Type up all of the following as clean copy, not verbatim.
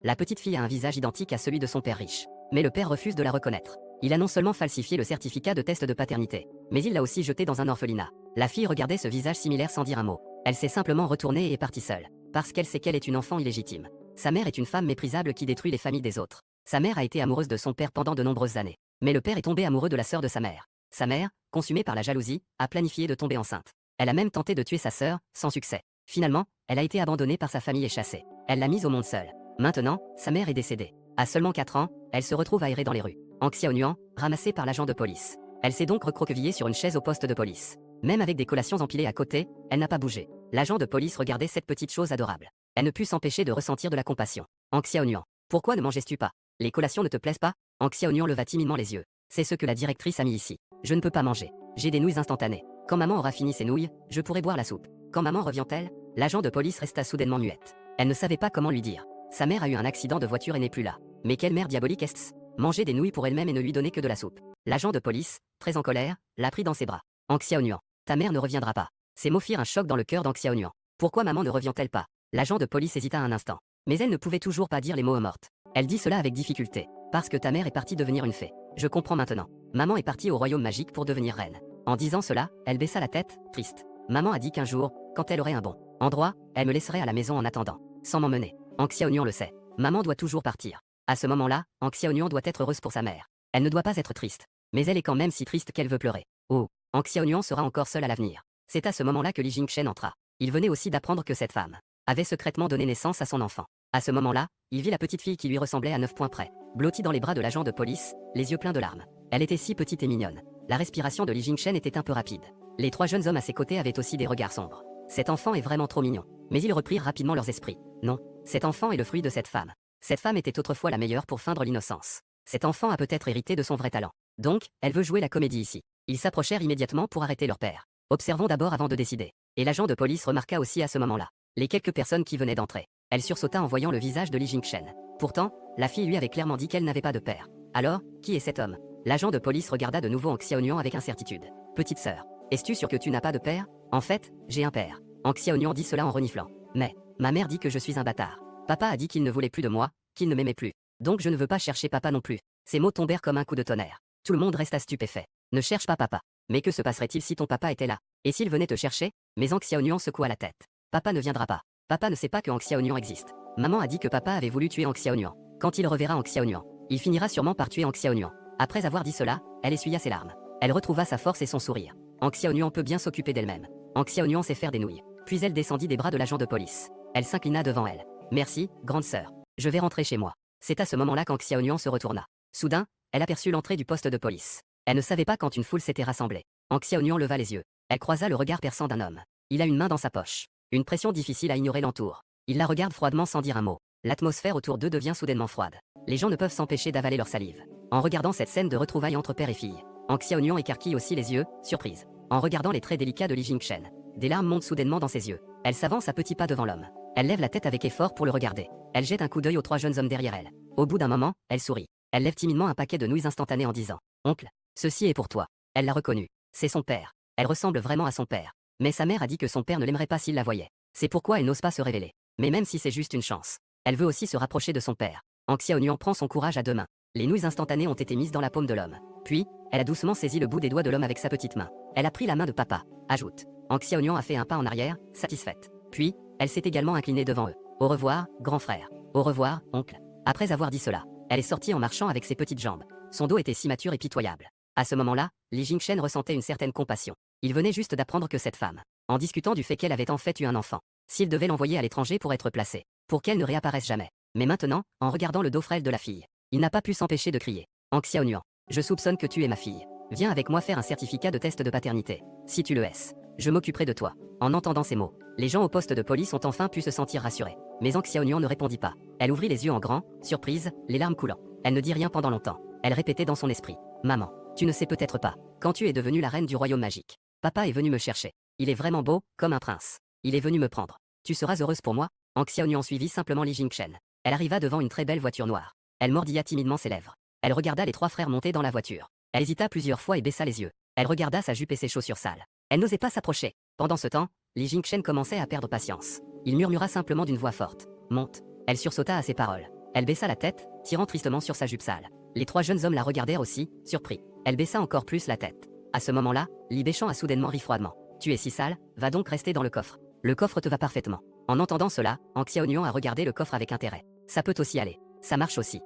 La petite fille a un visage identique à celui de son père riche. Mais le père refuse de la reconnaître. Il a non seulement falsifié le certificat de test de paternité, mais il l'a aussi jeté dans un orphelinat. La fille regardait ce visage similaire sans dire un mot. Elle s'est simplement retournée et est partie seule. Parce qu'elle sait qu'elle est une enfant illégitime. Sa mère est une femme méprisable qui détruit les familles des autres. Sa mère a été amoureuse de son père pendant de nombreuses années. Mais le père est tombé amoureux de la sœur de sa mère. Sa mère, consumée par la jalousie, a planifié de tomber enceinte. Elle a même tenté de tuer sa sœur, sans succès. Finalement, elle a été abandonnée par sa famille et chassée. Elle l'a mise au monde seule. Maintenant, sa mère est décédée. À seulement 4 ans, elle se retrouve aérée dans les rues. En Xiaonuan, ramassée par l'agent de police. Elle s'est donc recroquevillée sur une chaise au poste de police. Même avec des collations empilées à côté, elle n'a pas bougé. L'agent de police regardait cette petite chose adorable. Elle ne put s'empêcher de ressentir de la compassion. En Xiaonuan, pourquoi ne manges-tu pas? Les collations ne te plaisent pas? En Xiaonuan leva timidement les yeux. C'est ce que la directrice a mis ici. Je ne peux pas manger. J'ai des nouilles instantanées. Quand maman aura fini ses nouilles, je pourrai boire la soupe. Quand maman revient-elle? L'agent de police resta soudainement muette. Elle ne savait pas comment lui dire. Sa mère a eu un accident de voiture et n'est plus là. Mais quelle mère diabolique est-ce? Manger des nouilles pour elle-même et ne lui donner que de la soupe. L'agent de police, très en colère, l'a pris dans ses bras. En Xiaonuan, ta mère ne reviendra pas. Ces mots firent un choc dans le cœur d'Ang Xiaonuan. Pourquoi maman ne revient-elle pas? L'agent de police hésita un instant. Mais elle ne pouvait toujours pas dire les mots mortes. Elle dit cela avec difficulté. Parce que ta mère est partie devenir une fée. Je comprends maintenant. Maman est partie au royaume magique pour devenir reine. En disant cela, elle baissa la tête, triste. Maman a dit qu'un jour, quand elle aurait un bon endroit, elle me laisserait à la maison en attendant, sans m'emmener. Ang Xiaonuan le sait. Maman doit toujours partir. À ce moment-là, Ang Xiaonuan doit être heureuse pour sa mère. Elle ne doit pas être triste. Mais elle est quand même si triste qu'elle veut pleurer. Oh, Ang Xiaonuan sera encore seule à l'avenir. C'est à ce moment-là que Li Jingchen entra. Il venait aussi d'apprendre que cette femme avait secrètement donné naissance à son enfant. À ce moment-là, il vit la petite fille qui lui ressemblait à 9 points près, blottie dans les bras de l'agent de police, les yeux pleins de larmes. Elle était si petite et mignonne. La respiration de Li Jingchen était un peu rapide. Les 3 jeunes hommes à ses côtés avaient aussi des regards sombres. Cet enfant est vraiment trop mignon. Mais ils reprirent rapidement leurs esprits. Non, cet enfant est le fruit de cette femme. Cette femme était autrefois la meilleure pour feindre l'innocence. Cet enfant a peut-être hérité de son vrai talent. Donc, elle veut jouer la comédie ici. Ils s'approchèrent immédiatement pour arrêter leur père. Observons d'abord avant de décider. Et l'agent de police remarqua aussi à ce moment-là les quelques personnes qui venaient d'entrer. Elle sursauta en voyant le visage de Li Jingchen. Pourtant, la fille lui avait clairement dit qu'elle n'avait pas de père. Alors, qui est cet homme? L'agent de police regarda de nouveau Ang Xiaonuan avec incertitude. Petite sœur, es-tu sûre que tu n'as pas de père? En fait, j'ai un père. Ang Xiaonuan dit cela en reniflant. Mais, ma mère dit que je suis un bâtard. Papa a dit qu'il ne voulait plus de moi, qu'il ne m'aimait plus. Donc je ne veux pas chercher papa non plus. Ces mots tombèrent comme un coup de tonnerre. Tout le monde resta stupéfait. Ne cherche pas papa. Mais que se passerait-il si ton papa était là? Et s'il venait te chercher? Mais Ang Xiaonuan secoua la tête. Papa ne viendra pas. Papa ne sait pas que Ang Xiaonuan existe. Maman a dit que papa avait voulu tuer Ang Xiaonuan. Quand il reverra Ang Xiaonuan, il finira sûrement par tuer Ang Xiaonuan. Après avoir dit cela, elle essuya ses larmes. Elle retrouva sa force et son sourire. Ang Xiaonuan peut bien s'occuper d'elle-même. Ang Xiaonuan sait faire des nouilles. Puis elle descendit des bras de l'agent de police. Elle s'inclina devant elle. Merci, grande sœur. Je vais rentrer chez moi. C'est à ce moment-là qu'Ang Xiaonuan se retourna. Soudain, elle aperçut l'entrée du poste de police. Elle ne savait pas quand une foule s'était rassemblée. Ang Xiaonuan leva les yeux. Elle croisa le regard perçant d'un homme. Il a une main dans sa poche. Une pression difficile à ignorer l'entoure. Il la regarde froidement sans dire un mot. L'atmosphère autour d'eux devient soudainement froide. Les gens ne peuvent s'empêcher d'avaler leur salive. En regardant cette scène de retrouvailles entre père et fille, Ang Xiaonuan écarquille aussi les yeux, surprise. En regardant les traits délicats de Li Jingchen, des larmes montent soudainement dans ses yeux. Elle s'avance à petits pas devant l'homme. Elle lève la tête avec effort pour le regarder. Elle jette un coup d'œil aux 3 jeunes hommes derrière elle. Au bout d'un moment, elle sourit. Elle lève timidement un paquet de nouilles instantanées en disant: Oncle, ceci est pour toi. Elle l'a reconnu. C'est son père. Elle ressemble vraiment à son père. Mais sa mère a dit que son père ne l'aimerait pas s'il la voyait. C'est pourquoi elle n'ose pas se révéler. Mais même si c'est juste une chance, elle veut aussi se rapprocher de son père. Ang Xiaonuan prend son courage à 2 mains. Les nouilles instantanées ont été mises dans la paume de l'homme. Puis, elle a doucement saisi le bout des doigts de l'homme avec sa petite main. Elle a pris la main de papa. Ajoute. Ang Xiaonuan a fait un pas en arrière, satisfaite. Puis, elle s'est également inclinée devant eux. Au revoir, grand frère. Au revoir, oncle. Après avoir dit cela, elle est sortie en marchant avec ses petites jambes. Son dos était si mature et pitoyable. À ce moment-là, Li Jingchen ressentait une certaine compassion. Il venait juste d'apprendre que cette femme, en discutant du fait qu'elle avait en fait eu un enfant, s'il devait l'envoyer à l'étranger pour être placée, pour qu'elle ne réapparaisse jamais. Mais maintenant, en regardant le dos frêle de la fille, il n'a pas pu s'empêcher de crier. Ang Xiaonuan, je soupçonne que tu es ma fille. Viens avec moi faire un certificat de test de paternité. Si tu le es, je m'occuperai de toi. En entendant ces mots, les gens au poste de police ont enfin pu se sentir rassurés. Mais Ang Xiaonuan ne répondit pas. Elle ouvrit les yeux en grand, surprise, les larmes coulant. Elle ne dit rien pendant longtemps. Elle répétait dans son esprit: Maman, tu ne sais peut-être pas, quand tu es devenue la reine du royaume magique, papa est venu me chercher. Il est vraiment beau, comme un prince. Il est venu me prendre. Tu seras heureuse pour moi? Ang Xiaonuan suivit simplement Li Jingchen. Elle arriva devant une très belle voiture noire. Elle mordilla timidement ses lèvres. Elle regarda les 3 frères monter dans la voiture. Elle hésita plusieurs fois et baissa les yeux. Elle regarda sa jupe et ses chaussures sales. Elle n'osait pas s'approcher. Pendant ce temps, Li Jingchen commençait à perdre patience. Il murmura simplement d'une voix forte: Monte. Elle sursauta à ces paroles. Elle baissa la tête, tirant tristement sur sa jupe sale. Les 3 jeunes hommes la regardèrent aussi, surpris. Elle baissa encore plus la tête. À ce moment-là, Li Baichang a soudainement ri froidement. Tu es si sale, va donc rester dans le coffre. Le coffre te va parfaitement. En entendant cela, Hang Xiaonuan a regardé le coffre avec intérêt. Ça peut aussi aller. Ça marche aussi.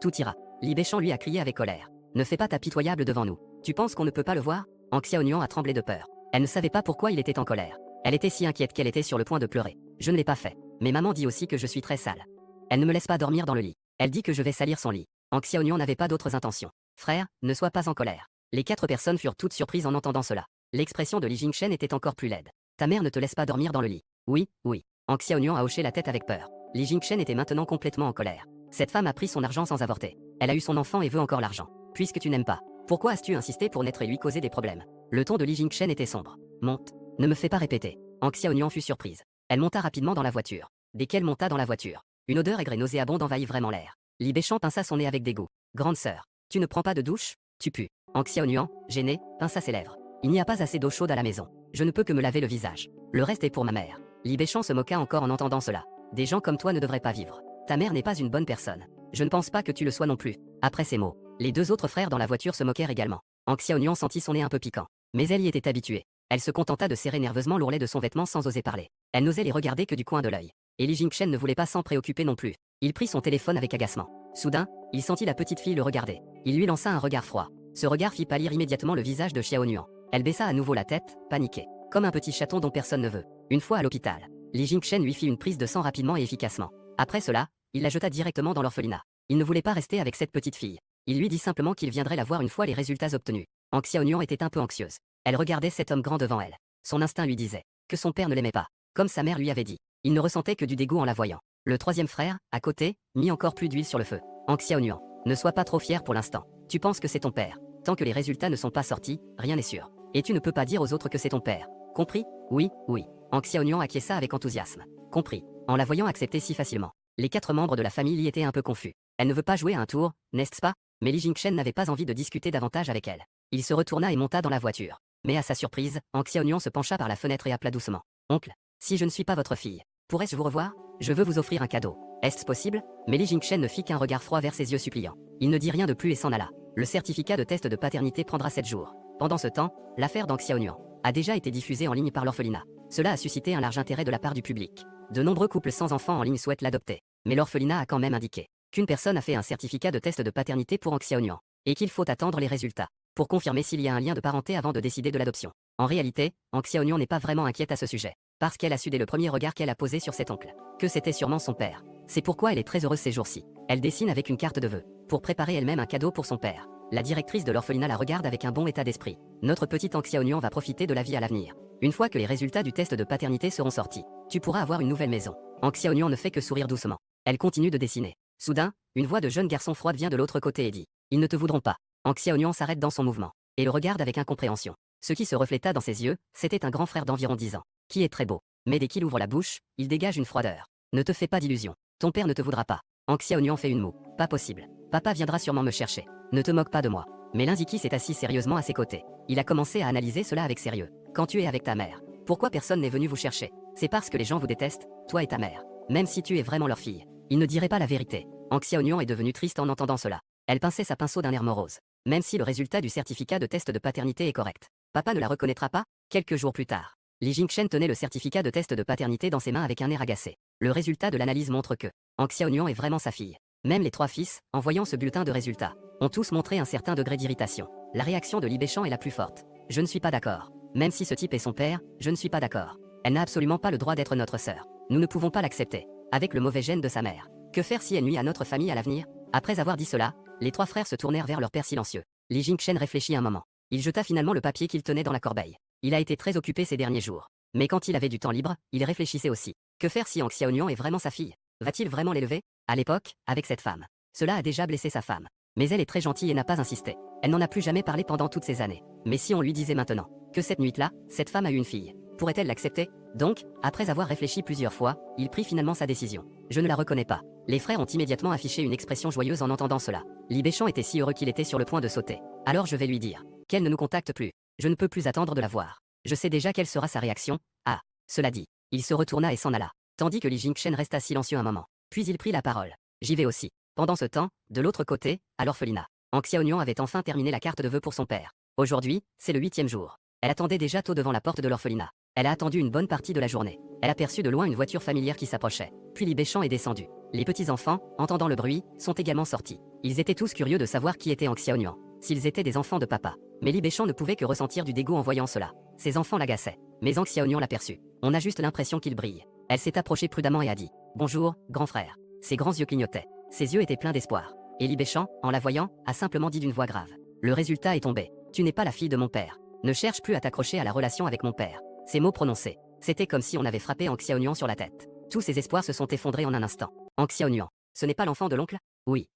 Tout ira. Li Baichang lui a crié avec colère. Ne fais pas ta pitoyable devant nous. Tu penses qu'on ne peut pas le voir? Hang Xiaonuan a tremblé de peur. Elle ne savait pas pourquoi il était en colère. Elle était si inquiète qu'elle était sur le point de pleurer. Je ne l'ai pas fait. Mais maman dit aussi que je suis très sale. Elle ne me laisse pas dormir dans le lit. Elle dit que je vais salir son lit. Hang Xiaonuan n'avait pas d'autres intentions. Frère, ne sois pas en colère. Les 4 personnes furent toutes surprises en entendant cela. L'expression de Li Jingchen était encore plus laide. Ta mère ne te laisse pas dormir dans le lit. Oui, oui. Hang Xiaonuan a hoché la tête avec peur. Li Jingchen était maintenant complètement en colère. Cette femme a pris son argent sans avorter. Elle a eu son enfant et veut encore l'argent. Puisque tu n'aimes pas, pourquoi as-tu insisté pour naître et lui causer des problèmes? Le ton de Li Jingchen était sombre. Monte. Ne me fais pas répéter. Hang Xiaonuan fut surprise. Elle monta rapidement dans la voiture. Dès qu'elle monta dans la voiture, une odeur aigre et nauséabonde envahit vraiment l'air. Li Baichang pinça son nez avec dégoût. Grande sœur, tu ne prends pas de douche? Tu pues. Hang Xiaonuan, gêné, pinça ses lèvres. Il n'y a pas assez d'eau chaude à la maison. Je ne peux que me laver le visage. Le reste est pour ma mère. Li Baichang se moqua encore en entendant cela. Des gens comme toi ne devraient pas vivre. Ta mère n'est pas une bonne personne. Je ne pense pas que tu le sois non plus. Après ces mots, les 2 autres frères dans la voiture se moquèrent également. Hang Xiaonuan sentit son nez un peu piquant. Mais elle y était habituée. Elle se contenta de serrer nerveusement l'ourlet de son vêtement sans oser parler. Elle n'osait les regarder que du coin de l'œil. Et Li Jingchen ne voulait pas s'en préoccuper non plus. Il prit son téléphone avec agacement. Soudain, il sentit la petite fille le regarder. Il lui lança un regard froid. Ce regard fit pâlir immédiatement le visage de Xiaonuan. Elle baissa à nouveau la tête, paniquée, comme un petit chaton dont personne ne veut. Une fois à l'hôpital, Li Jingchen lui fit une prise de sang rapidement et efficacement. Après cela, il la jeta directement dans l'orphelinat. Il ne voulait pas rester avec cette petite fille. Il lui dit simplement qu'il viendrait la voir une fois les résultats obtenus. Hang Xiaonuan était un peu anxieuse. Elle regardait cet homme grand devant elle. Son instinct lui disait que son père ne l'aimait pas, comme sa mère lui avait dit. Il ne ressentait que du dégoût en la voyant. Le 3e frère, à côté, mit encore plus d'huile sur le feu. Hang Xiaonuan, ne sois pas trop fier pour l'instant. Tu penses que c'est ton père. Tant que les résultats ne sont pas sortis, rien n'est sûr. Et tu ne peux pas dire aux autres que c'est ton père. Compris? Oui, oui. Hang Xiaonuan acquiesça avec enthousiasme. Compris. En la voyant accepter si facilement. Les 4 membres de la famille y étaient un peu confus. Elle ne veut pas jouer à un tour, n'est-ce pas? Mais Li Jingchen n'avait pas envie de discuter davantage avec elle. Il se retourna et monta dans la voiture. Mais à sa surprise, Hang Xiaonuan se pencha par la fenêtre et appela doucement. Oncle, si je ne suis pas votre fille, pourrais-je vous revoir? Je veux vous offrir un cadeau. Est-ce possible? Mais Li Jingchen ne fit qu'un regard froid vers ses yeux suppliants. Il ne dit rien de plus et s'en alla. Le certificat de test de paternité prendra 7 jours. Pendant ce temps, l'affaire d'Hang Xiaonuan a déjà été diffusée en ligne par l'orphelinat. Cela a suscité un large intérêt de la part du public. De nombreux couples sans enfants en ligne souhaitent l'adopter. Mais l'orphelinat a quand même indiqué qu'une personne a fait un certificat de test de paternité pour Hang Xiaonuan et qu'il faut attendre les résultats pour confirmer s'il y a un lien de parenté avant de décider de l'adoption. En réalité, Hang Xiaonuan n'est pas vraiment inquiète à ce sujet, parce qu'elle a su dès le premier regard qu'elle a posé sur cet oncle que c'était sûrement son père. C'est pourquoi elle est très heureuse ces jours-ci. Elle dessine avec une carte de vœux pour préparer elle-même un cadeau pour son père. La directrice de l'orphelinat la regarde avec un bon état d'esprit. Notre petite Hang Xiaonuan va profiter de la vie à l'avenir. Une fois que les résultats du test de paternité seront sortis, tu pourras avoir une nouvelle maison. Hang Xiaonuan ne fait que sourire doucement. Elle continue de dessiner. Soudain, une voix de jeune garçon froide vient de l'autre côté et dit « Ils ne te voudront pas ». Hang Xiaonuan s'arrête dans son mouvement et le regarde avec incompréhension. Ce qui se refléta dans ses yeux, c'était un grand frère d'environ 10 ans, qui est très beau. Mais dès qu'il ouvre la bouche, il dégage une froideur. Ne te fais pas d'illusions. Ton père ne te voudra pas. Hang Xiaonuan fait une moue. Pas possible. Papa viendra sûrement me chercher. Ne te moque pas de moi. Mais l'Inziki s'est assis sérieusement à ses côtés. Il a commencé à analyser cela avec sérieux. Quand tu es avec ta mère, pourquoi personne n'est venu vous chercher? C'est parce que les gens vous détestent, toi et ta mère. Même si tu es vraiment leur fille. Ils ne diraient pas la vérité. Hang Xiaonuan est devenue triste en entendant cela. Elle pinçait sa pinceau d'un air morose. Même si le résultat du certificat de test de paternité est correct, papa ne la reconnaîtra pas? Quelques jours plus tard, Li Jingchen tenait le certificat de test de paternité dans ses mains avec un air agacé. Le résultat de l'analyse montre que Hang Xiaonuan est vraiment sa fille. Même les 3 fils, en voyant ce bulletin de résultats, ont tous montré un certain degré d'irritation. La réaction de Li Baichang est la plus forte. Je ne suis pas d'accord. Même si ce type est son père, je ne suis pas d'accord. Elle n'a absolument pas le droit d'être notre sœur. Nous ne pouvons pas l'accepter. Avec le mauvais gène de sa mère. Que faire si elle nuit à notre famille à l'avenir? Après avoir dit cela, les 3 frères se tournèrent vers leur père silencieux. Li Jingchen réfléchit un moment. Il jeta finalement le papier qu'il tenait dans la corbeille. Il a été très occupé ces derniers jours. Mais quand il avait du temps libre, il réfléchissait aussi. Que faire si Hang Xiaonuan est vraiment sa fille? Va-t-il vraiment l'élever? À l'époque, avec cette femme. Cela a déjà blessé sa femme. Mais elle est très gentille et n'a pas insisté. Elle n'en a plus jamais parlé pendant toutes ces années. Mais si on lui disait maintenant que cette nuit-là, cette femme a eu une fille, pourrait-elle l'accepter? Donc, après avoir réfléchi plusieurs fois, il prit finalement sa décision. Je ne la reconnais pas. Les frères ont immédiatement affiché une expression joyeuse en entendant cela. Li Baichang était si heureux qu'il était sur le point de sauter. Alors je vais lui dire qu'elle ne nous contacte plus. Je ne peux plus attendre de la voir. Je sais déjà quelle sera sa réaction. Ah, cela dit, il se retourna et s'en alla, tandis que Li Jingchen resta silencieux un moment. Puis il prit la parole. j'y vais aussi. Pendant ce temps, de l'autre côté, à l'orphelinat, Hang Xiaonian avait enfin terminé la carte de vœux pour son père. Aujourd'hui, c'est le 8e jour. Elle attendait déjà tôt devant la porte de l'orphelinat. Elle a attendu une bonne partie de la journée. Elle aperçut de loin une voiture familière qui s'approchait. Puis Li Beichang est descendu. Les petits-enfants, entendant le bruit, sont également sortis. Ils étaient tous curieux de savoir qui était Hang Xiaonian, s'ils étaient des enfants de papa. Mais Li Beichang ne pouvait que ressentir du dégoût en voyant cela. Ses enfants l'agaçaient. Mais Hang Xiaonian l'aperçut. On a juste l'impression qu'il brille. Elle s'est approchée prudemment et a dit « Bonjour, grand frère ». Ses grands yeux clignotaient. Ses yeux étaient pleins d'espoir. Et Li Beichang, en la voyant, a simplement dit d'une voix grave « Le résultat est tombé. Tu n'es pas la fille de mon père. Ne cherche plus à t'accrocher à la relation avec mon père. » Ces mots prononcés, c'était comme si on avait frappé Hang Xiaonian sur la tête. Tous ses espoirs se sont effondrés en un instant. Hang Xiaonian, ce n'est pas l'enfant de l'oncle? Oui.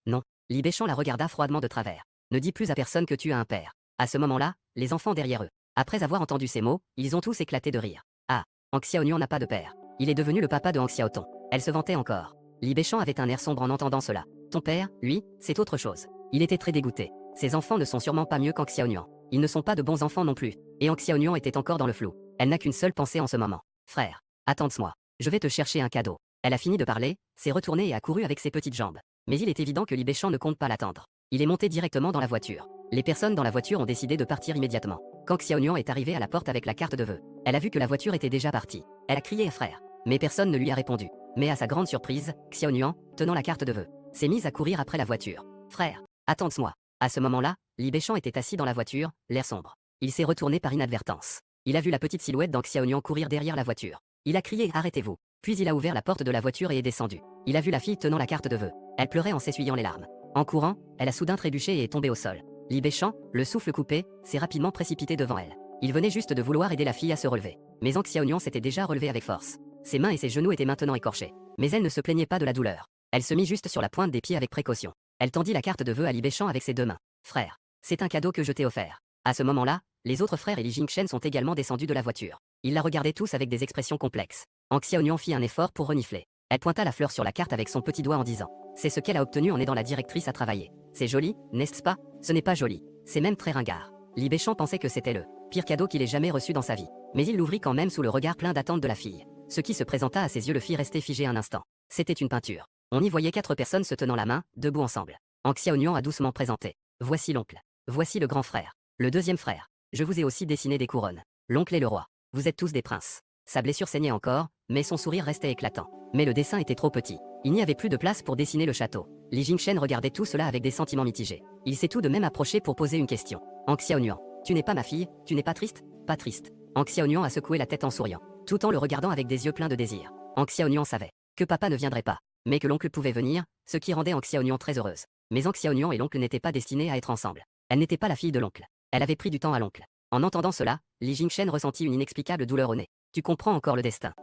Non. Li Beichang la regarda froidement de travers. Ne dis plus à personne que tu as un père. À ce moment-là, les enfants derrière eux, après avoir entendu ces mots, ils ont tous éclaté de rire. Ah, Hang Xiaonian n'a pas de père. Il est devenu le papa de Hang Xiaotong. Elle se vantait encore. Li Beichang avait un air sombre en entendant cela. Ton père, lui, c'est autre chose. Il était très dégoûté. Ses enfants ne sont sûrement pas mieux qu'Hang Xiaonian. Ils ne sont pas de bons enfants non plus. Et Hang Xiaonian était encore dans le flou. Elle n'a qu'une seule pensée en ce moment. Frère, attends-moi. Je vais te chercher un cadeau. Elle a fini de parler, s'est retournée et a couru avec ses petites jambes. Mais il est évident que Li Beichang ne compte pas l'attendre. Il est monté directement dans la voiture. Les personnes dans la voiture ont décidé de partir immédiatement. Quand Xiaonian est arrivé à la porte avec la carte de vœux, elle a vu que la voiture était déjà partie. Elle a crié « frère ». Mais personne ne lui a répondu. Mais à sa grande surprise, Xiaonian, tenant la carte de vœux, s'est mise à courir après la voiture. « Frère, attends-moi ». À ce moment-là, Li Beichang était assis dans la voiture, l'air sombre. Il s'est retourné par inadvertance. Il a vu la petite silhouette d'Hang Xiaonian courir derrière la voiture. Il a crié « Arrêtez-vous ». Puis il a ouvert la porte de la voiture et est descendu. Il a vu la fille tenant la carte de vœux. Elle pleurait en s'essuyant les larmes. En courant, elle a soudain trébuché et est tombée au sol. Li Beichang, le souffle coupé, s'est rapidement précipité devant elle. Il venait juste de vouloir aider la fille à se relever. Mais Hang Xiaonian s'était déjà relevé avec force. Ses mains et ses genoux étaient maintenant écorchés. Mais elle ne se plaignait pas de la douleur. Elle se mit juste sur la pointe des pieds avec précaution. Elle tendit la carte de vœux à Li Beichang avec ses deux mains. « Frère, c'est un cadeau que je t'ai offert. » À ce moment-là, les autres frères et Li Jingchen sont également descendus de la voiture. Ils la regardaient tous avec des expressions complexes. Hang Xiaonian fit un effort pour renifler. Elle pointa la fleur sur la carte avec son petit doigt en disant « C'est ce qu'elle a obtenu en aidant la directrice à travailler. C'est joli, n'est-ce pas? Ce n'est pas joli. C'est même très ringard. » Li Beichang pensait que c'était le pire cadeau qu'il ait jamais reçu dans sa vie. Mais il l'ouvrit quand même sous le regard plein d'attente de la fille. Ce qui se présenta à ses yeux le fit rester figé un instant. C'était une peinture. On y voyait 4 personnes se tenant la main, debout ensemble. Hang Xiaonian a doucement présenté. Voici l'oncle. Voici le grand frère. Le deuxième frère. Je vous ai aussi dessiné des couronnes. L'oncle et le roi. Vous êtes tous des princes. Sa blessure saignait encore, mais son sourire restait éclatant. Mais le dessin était trop petit. Il n'y avait plus de place pour dessiner le château. Li Jingchen regardait tout cela avec des sentiments mitigés. Il s'est tout de même approché pour poser une question. Hang Xiaonian, tu n'es pas ma fille, tu n'es pas triste? Pas triste. Hang Xiaonian a secoué la tête en souriant, tout en le regardant avec des yeux pleins de désir. Hang Xiaonian savait que papa ne viendrait pas, mais que l'oncle pouvait venir, ce qui rendait Hang Xiaonian très heureuse. Mais Hang Xiaonian et l'oncle n'étaient pas destinés à être ensemble. Elle n'était pas la fille de l'oncle. Elle avait pris du temps à l'oncle. En entendant cela, Li Jingchen ressentit une inexplicable douleur au nez. Tu comprends encore le destin.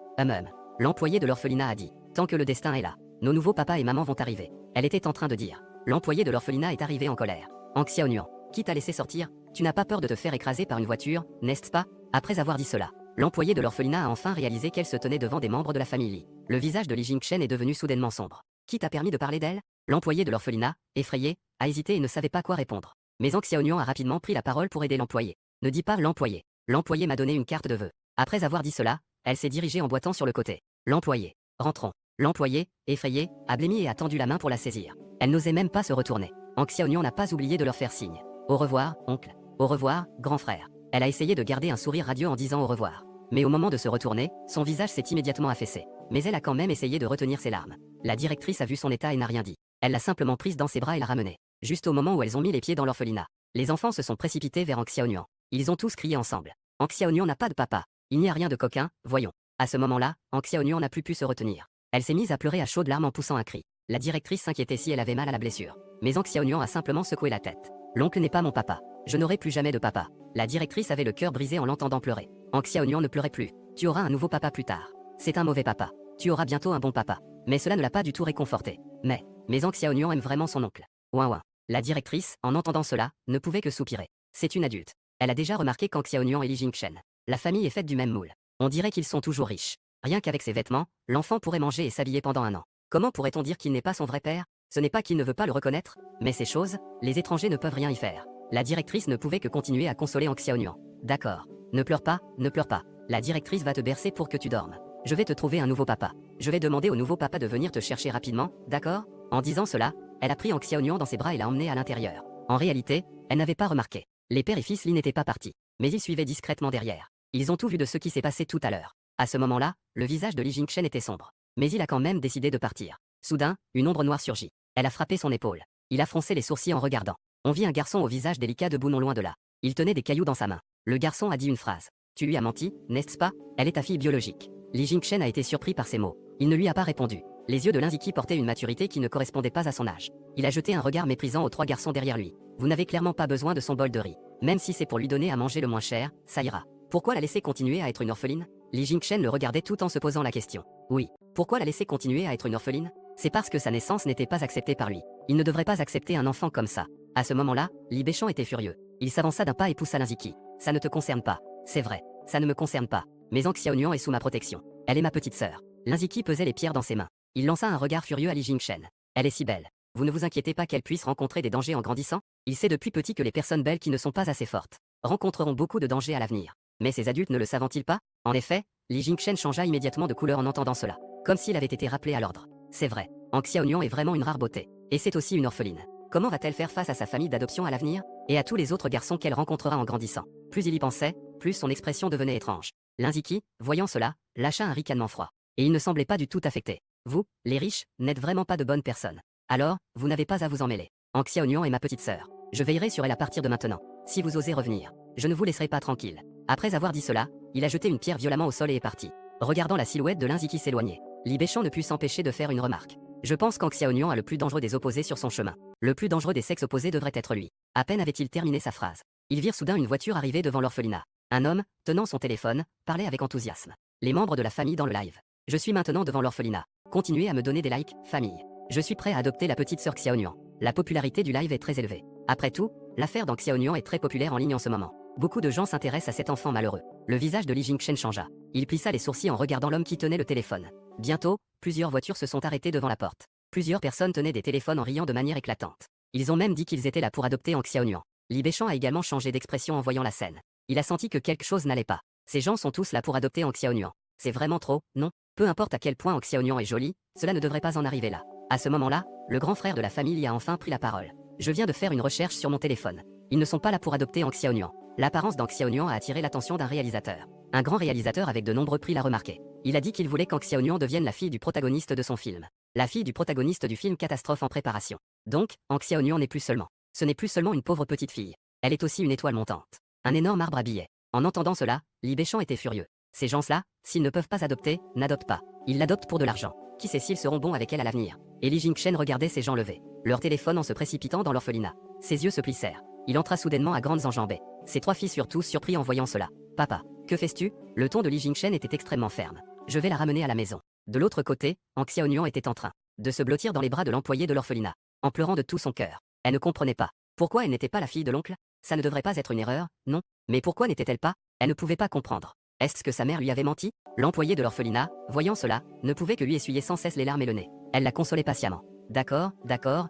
L'employé de l'orphelinat a dit. Tant que le destin est là, nos nouveaux papa et maman vont arriver. Elle était en train de dire. L'employé de l'orphelinat est arrivé en colère. Hang Xiaonian, qui t'a laissé sortir? Tu n'as pas peur de te faire écraser par une voiture, n'est-ce pas? Après avoir dit cela, l'employé de l'orphelinat a enfin réalisé qu'elle se tenait devant des membres de la famille Li. Le visage de Li Jingchen est devenu soudainement sombre. Qui t'a permis de parler d'elle? L'employé de l'orphelinat, effrayé, a hésité et ne savait pas quoi répondre. Mais Hang Xiaonian a rapidement pris la parole pour aider l'employé. Ne dis pas l'employé. L'employé m'a donné une carte de vœux. Après avoir dit cela, elle s'est dirigée en boitant sur le côté. L'employé. Rentrons. L'employé, effrayé, a blêmi et a tendu la main pour la saisir. Elle n'osait même pas se retourner. Hang Xiaonian n'a pas oublié de leur faire signe. Au revoir, oncle. Au revoir, grand frère. Elle a essayé de garder un sourire radieux en disant au revoir. Mais au moment de se retourner, son visage s'est immédiatement affaissé. Mais elle a quand même essayé de retenir ses larmes. La directrice a vu son état et n'a rien dit. Elle l'a simplement prise dans ses bras et l'a ramenée. Juste au moment où elles ont mis les pieds dans l'orphelinat. Les enfants se sont précipités vers Hang Xiaonian. Ils ont tous crié ensemble. Hang Xiaonian n'a pas de papa. Il n'y a rien de coquin, voyons. À ce moment-là, Hang Xiaonian n'a plus pu se retenir. Elle s'est mise à pleurer à chaudes larmes en poussant un cri. La directrice s'inquiétait si elle avait mal à la blessure. Mais Hang Xiaonian a simplement secoué la tête. L'oncle n'est pas mon papa. Je n'aurai plus jamais de papa. La directrice avait le cœur brisé en l'entendant pleurer. Hang Xiaonian ne pleurait plus. Tu auras un nouveau papa plus tard. C'est un mauvais papa. Tu auras bientôt un bon papa. Mais cela ne l'a pas du tout réconforté. Mais Hang Xiaonian aime vraiment son oncle. Ouin ouin. La directrice, en entendant cela, ne pouvait que soupirer. C'est une adulte. Elle a déjà remarqué qu'Hang Xiaonian et Li Jingchen. La famille est faite du même moule. On dirait qu'ils sont toujours riches. Rien qu'avec ses vêtements, l'enfant pourrait manger et s'habiller pendant un an. Comment pourrait-on dire qu'il n'est pas son vrai père? Ce n'est pas qu'il ne veut pas le reconnaître, mais ces choses, les étrangers ne peuvent rien y faire. La directrice ne pouvait que continuer à consoler Hang Xiaonian. D'accord. Ne pleure pas, ne pleure pas. La directrice va te bercer pour que tu dormes. Je vais te trouver un nouveau papa. Je vais demander au nouveau papa de venir te chercher rapidement, d'accord? En disant cela, elle a pris Ang Xiaonuan dans ses bras et l'a emmené à l'intérieur. En réalité, elle n'avait pas remarqué. Les père et fils Li n'étaient pas partis, mais ils suivaient discrètement derrière. Ils ont tout vu de ce qui s'est passé tout à l'heure. À ce moment-là, le visage de Li Jingchen était sombre. Mais il a quand même décidé de partir. Soudain, une ombre noire surgit. Elle a frappé son épaule. Il a froncé les sourcils en regardant. On vit un garçon au visage délicat debout non loin de là. Il tenait des cailloux dans sa main. Le garçon a dit une phrase. Tu lui as menti, n'est-ce pas? Elle est ta fille biologique. Li Jingchen a été surpris par ces mots. Il ne lui a pas répondu. Les yeux de l'Inziki portaient une maturité qui ne correspondait pas à son âge. Il a jeté un regard méprisant aux trois garçons derrière lui. Vous n'avez clairement pas besoin de son bol de riz. Même si c'est pour lui donner à manger le moins cher, ça ira. Pourquoi la laisser continuer à être une orpheline? Li Jingchen le regardait tout en se posant la question. Oui. Pourquoi la laisser continuer à être une orpheline? C'est parce que sa naissance n'était pas acceptée par lui. Il ne devrait pas accepter un enfant comme ça. À ce moment-là, Li Beichang était furieux. Il s'avança d'un pas et poussa l'Inziki. Ça ne te concerne pas. C'est vrai. Ça ne me concerne pas. Mais Ang Xiaonuan est sous ma protection. Elle est ma petite sœur. L'Inziki pesait les pierres dans ses mains. Il lança un regard furieux à Li Jingchen. Elle est si belle. Vous ne vous inquiétez pas qu'elle puisse rencontrer des dangers en grandissant? Il sait depuis petit que les personnes belles qui ne sont pas assez fortes rencontreront beaucoup de dangers à l'avenir. Mais ces adultes ne le savent-ils pas? En effet, Li Jingchen changea immédiatement de couleur en entendant cela. Comme s'il avait été rappelé à l'ordre. C'est vrai. Ang Xiaonuan est vraiment une rare beauté. Et c'est aussi une orpheline. Comment va-t-elle faire face à sa famille d'adoption à l'avenir? Et à tous les autres garçons qu'elle rencontrera en grandissant? Plus il y pensait, plus son expression devenait étrange. L'Inziki, voyant cela, lâcha un ricanement froid. Et il ne semblait pas du tout affecté. Vous, les riches, n'êtes vraiment pas de bonnes personnes. Alors, vous n'avez pas à vous en mêler. Ang Xiaonuan est ma petite sœur. Je veillerai sur elle à partir de maintenant. Si vous osez revenir, je ne vous laisserai pas tranquille. Après avoir dit cela, il a jeté une pierre violemment au sol et est parti. Regardant la silhouette de l'Inziki s'éloigner, Li Beichang ne put s'empêcher de faire une remarque. Je pense qu'Ang Xiaonuan a le plus dangereux des opposés sur son chemin. Le plus dangereux des sexes opposés devrait être lui. À peine avait-il terminé sa phrase. Ils virent soudain une voiture arriver devant l'orphelinat. Un homme, tenant son téléphone, parlait avec enthousiasme. Les membres de la famille dans le live. Je suis maintenant devant l'orphelinat. Continuez à me donner des likes, famille. Je suis prêt à adopter la petite sœur Xiaonuan. La popularité du live est très élevée. Après tout, l'affaire d'Ang Xiaonuan est très populaire en ligne en ce moment. Beaucoup de gens s'intéressent à cet enfant malheureux. Le visage de Li Jingchen changea. Il plissa les sourcils en regardant l'homme qui tenait le téléphone. Bientôt, plusieurs voitures se sont arrêtées devant la porte. Plusieurs personnes tenaient des téléphones en riant de manière éclatante. Ils ont même dit qu'ils étaient là pour adopter Ang Xiaonuan. Li Beichang a également changé d'expression en voyant la scène. Il a senti que quelque chose n'allait pas. Ces gens sont tous là pour adopter Ang Xiaonuan. C'est vraiment trop, non? Peu importe à quel point Ang Xiaonuan est jolie, cela ne devrait pas en arriver là. À ce moment-là, le grand frère de la famille a enfin pris la parole. Je viens de faire une recherche sur mon téléphone. Ils ne sont pas là pour adopter Ang Xiaonuan. L'apparence d'Ang Xiaonuan a attiré l'attention d'un réalisateur. Un grand réalisateur avec de nombreux prix l'a remarqué. Il a dit qu'il voulait qu'Ang Xiaonuan devienne la fille du protagoniste de son film. La fille du protagoniste du film Catastrophe en préparation. Donc, Ang Xiaonuan n'est plus seulement. Ce n'est plus seulement une pauvre petite fille. Elle est aussi une étoile montante. Un énorme arbre à billets. En entendant cela, Li Beichang était furieux. Ces gens-là, s'ils ne peuvent pas adopter, n'adoptent pas. Ils l'adoptent pour de l'argent. Qui sait s'ils seront bons avec elle à l'avenir? Et Li Jingchen regardait ces gens lever leur téléphone en se précipitant dans l'orphelinat. Ses yeux se plissèrent. Il entra soudainement à grandes enjambées. Ses trois filles surtout surpris en voyant cela. Papa, que fais-tu? Le ton de Li Jingchen était extrêmement ferme. Je vais la ramener à la maison. De l'autre côté, Ang Xiaonuan était en train de se blottir dans les bras de l'employé de l'orphelinat, en pleurant de tout son cœur. Elle ne comprenait pas. Pourquoi elle n'était pas la fille de l'oncle? Ça ne devrait pas être une erreur, non? Mais pourquoi n'était-elle pas? Elle ne pouvait pas comprendre. Est-ce que sa mère lui avait menti? L'employé de l'orphelinat, voyant cela, ne pouvait que lui essuyer sans cesse les larmes et le nez. Elle la consolait patiemment. D'accord,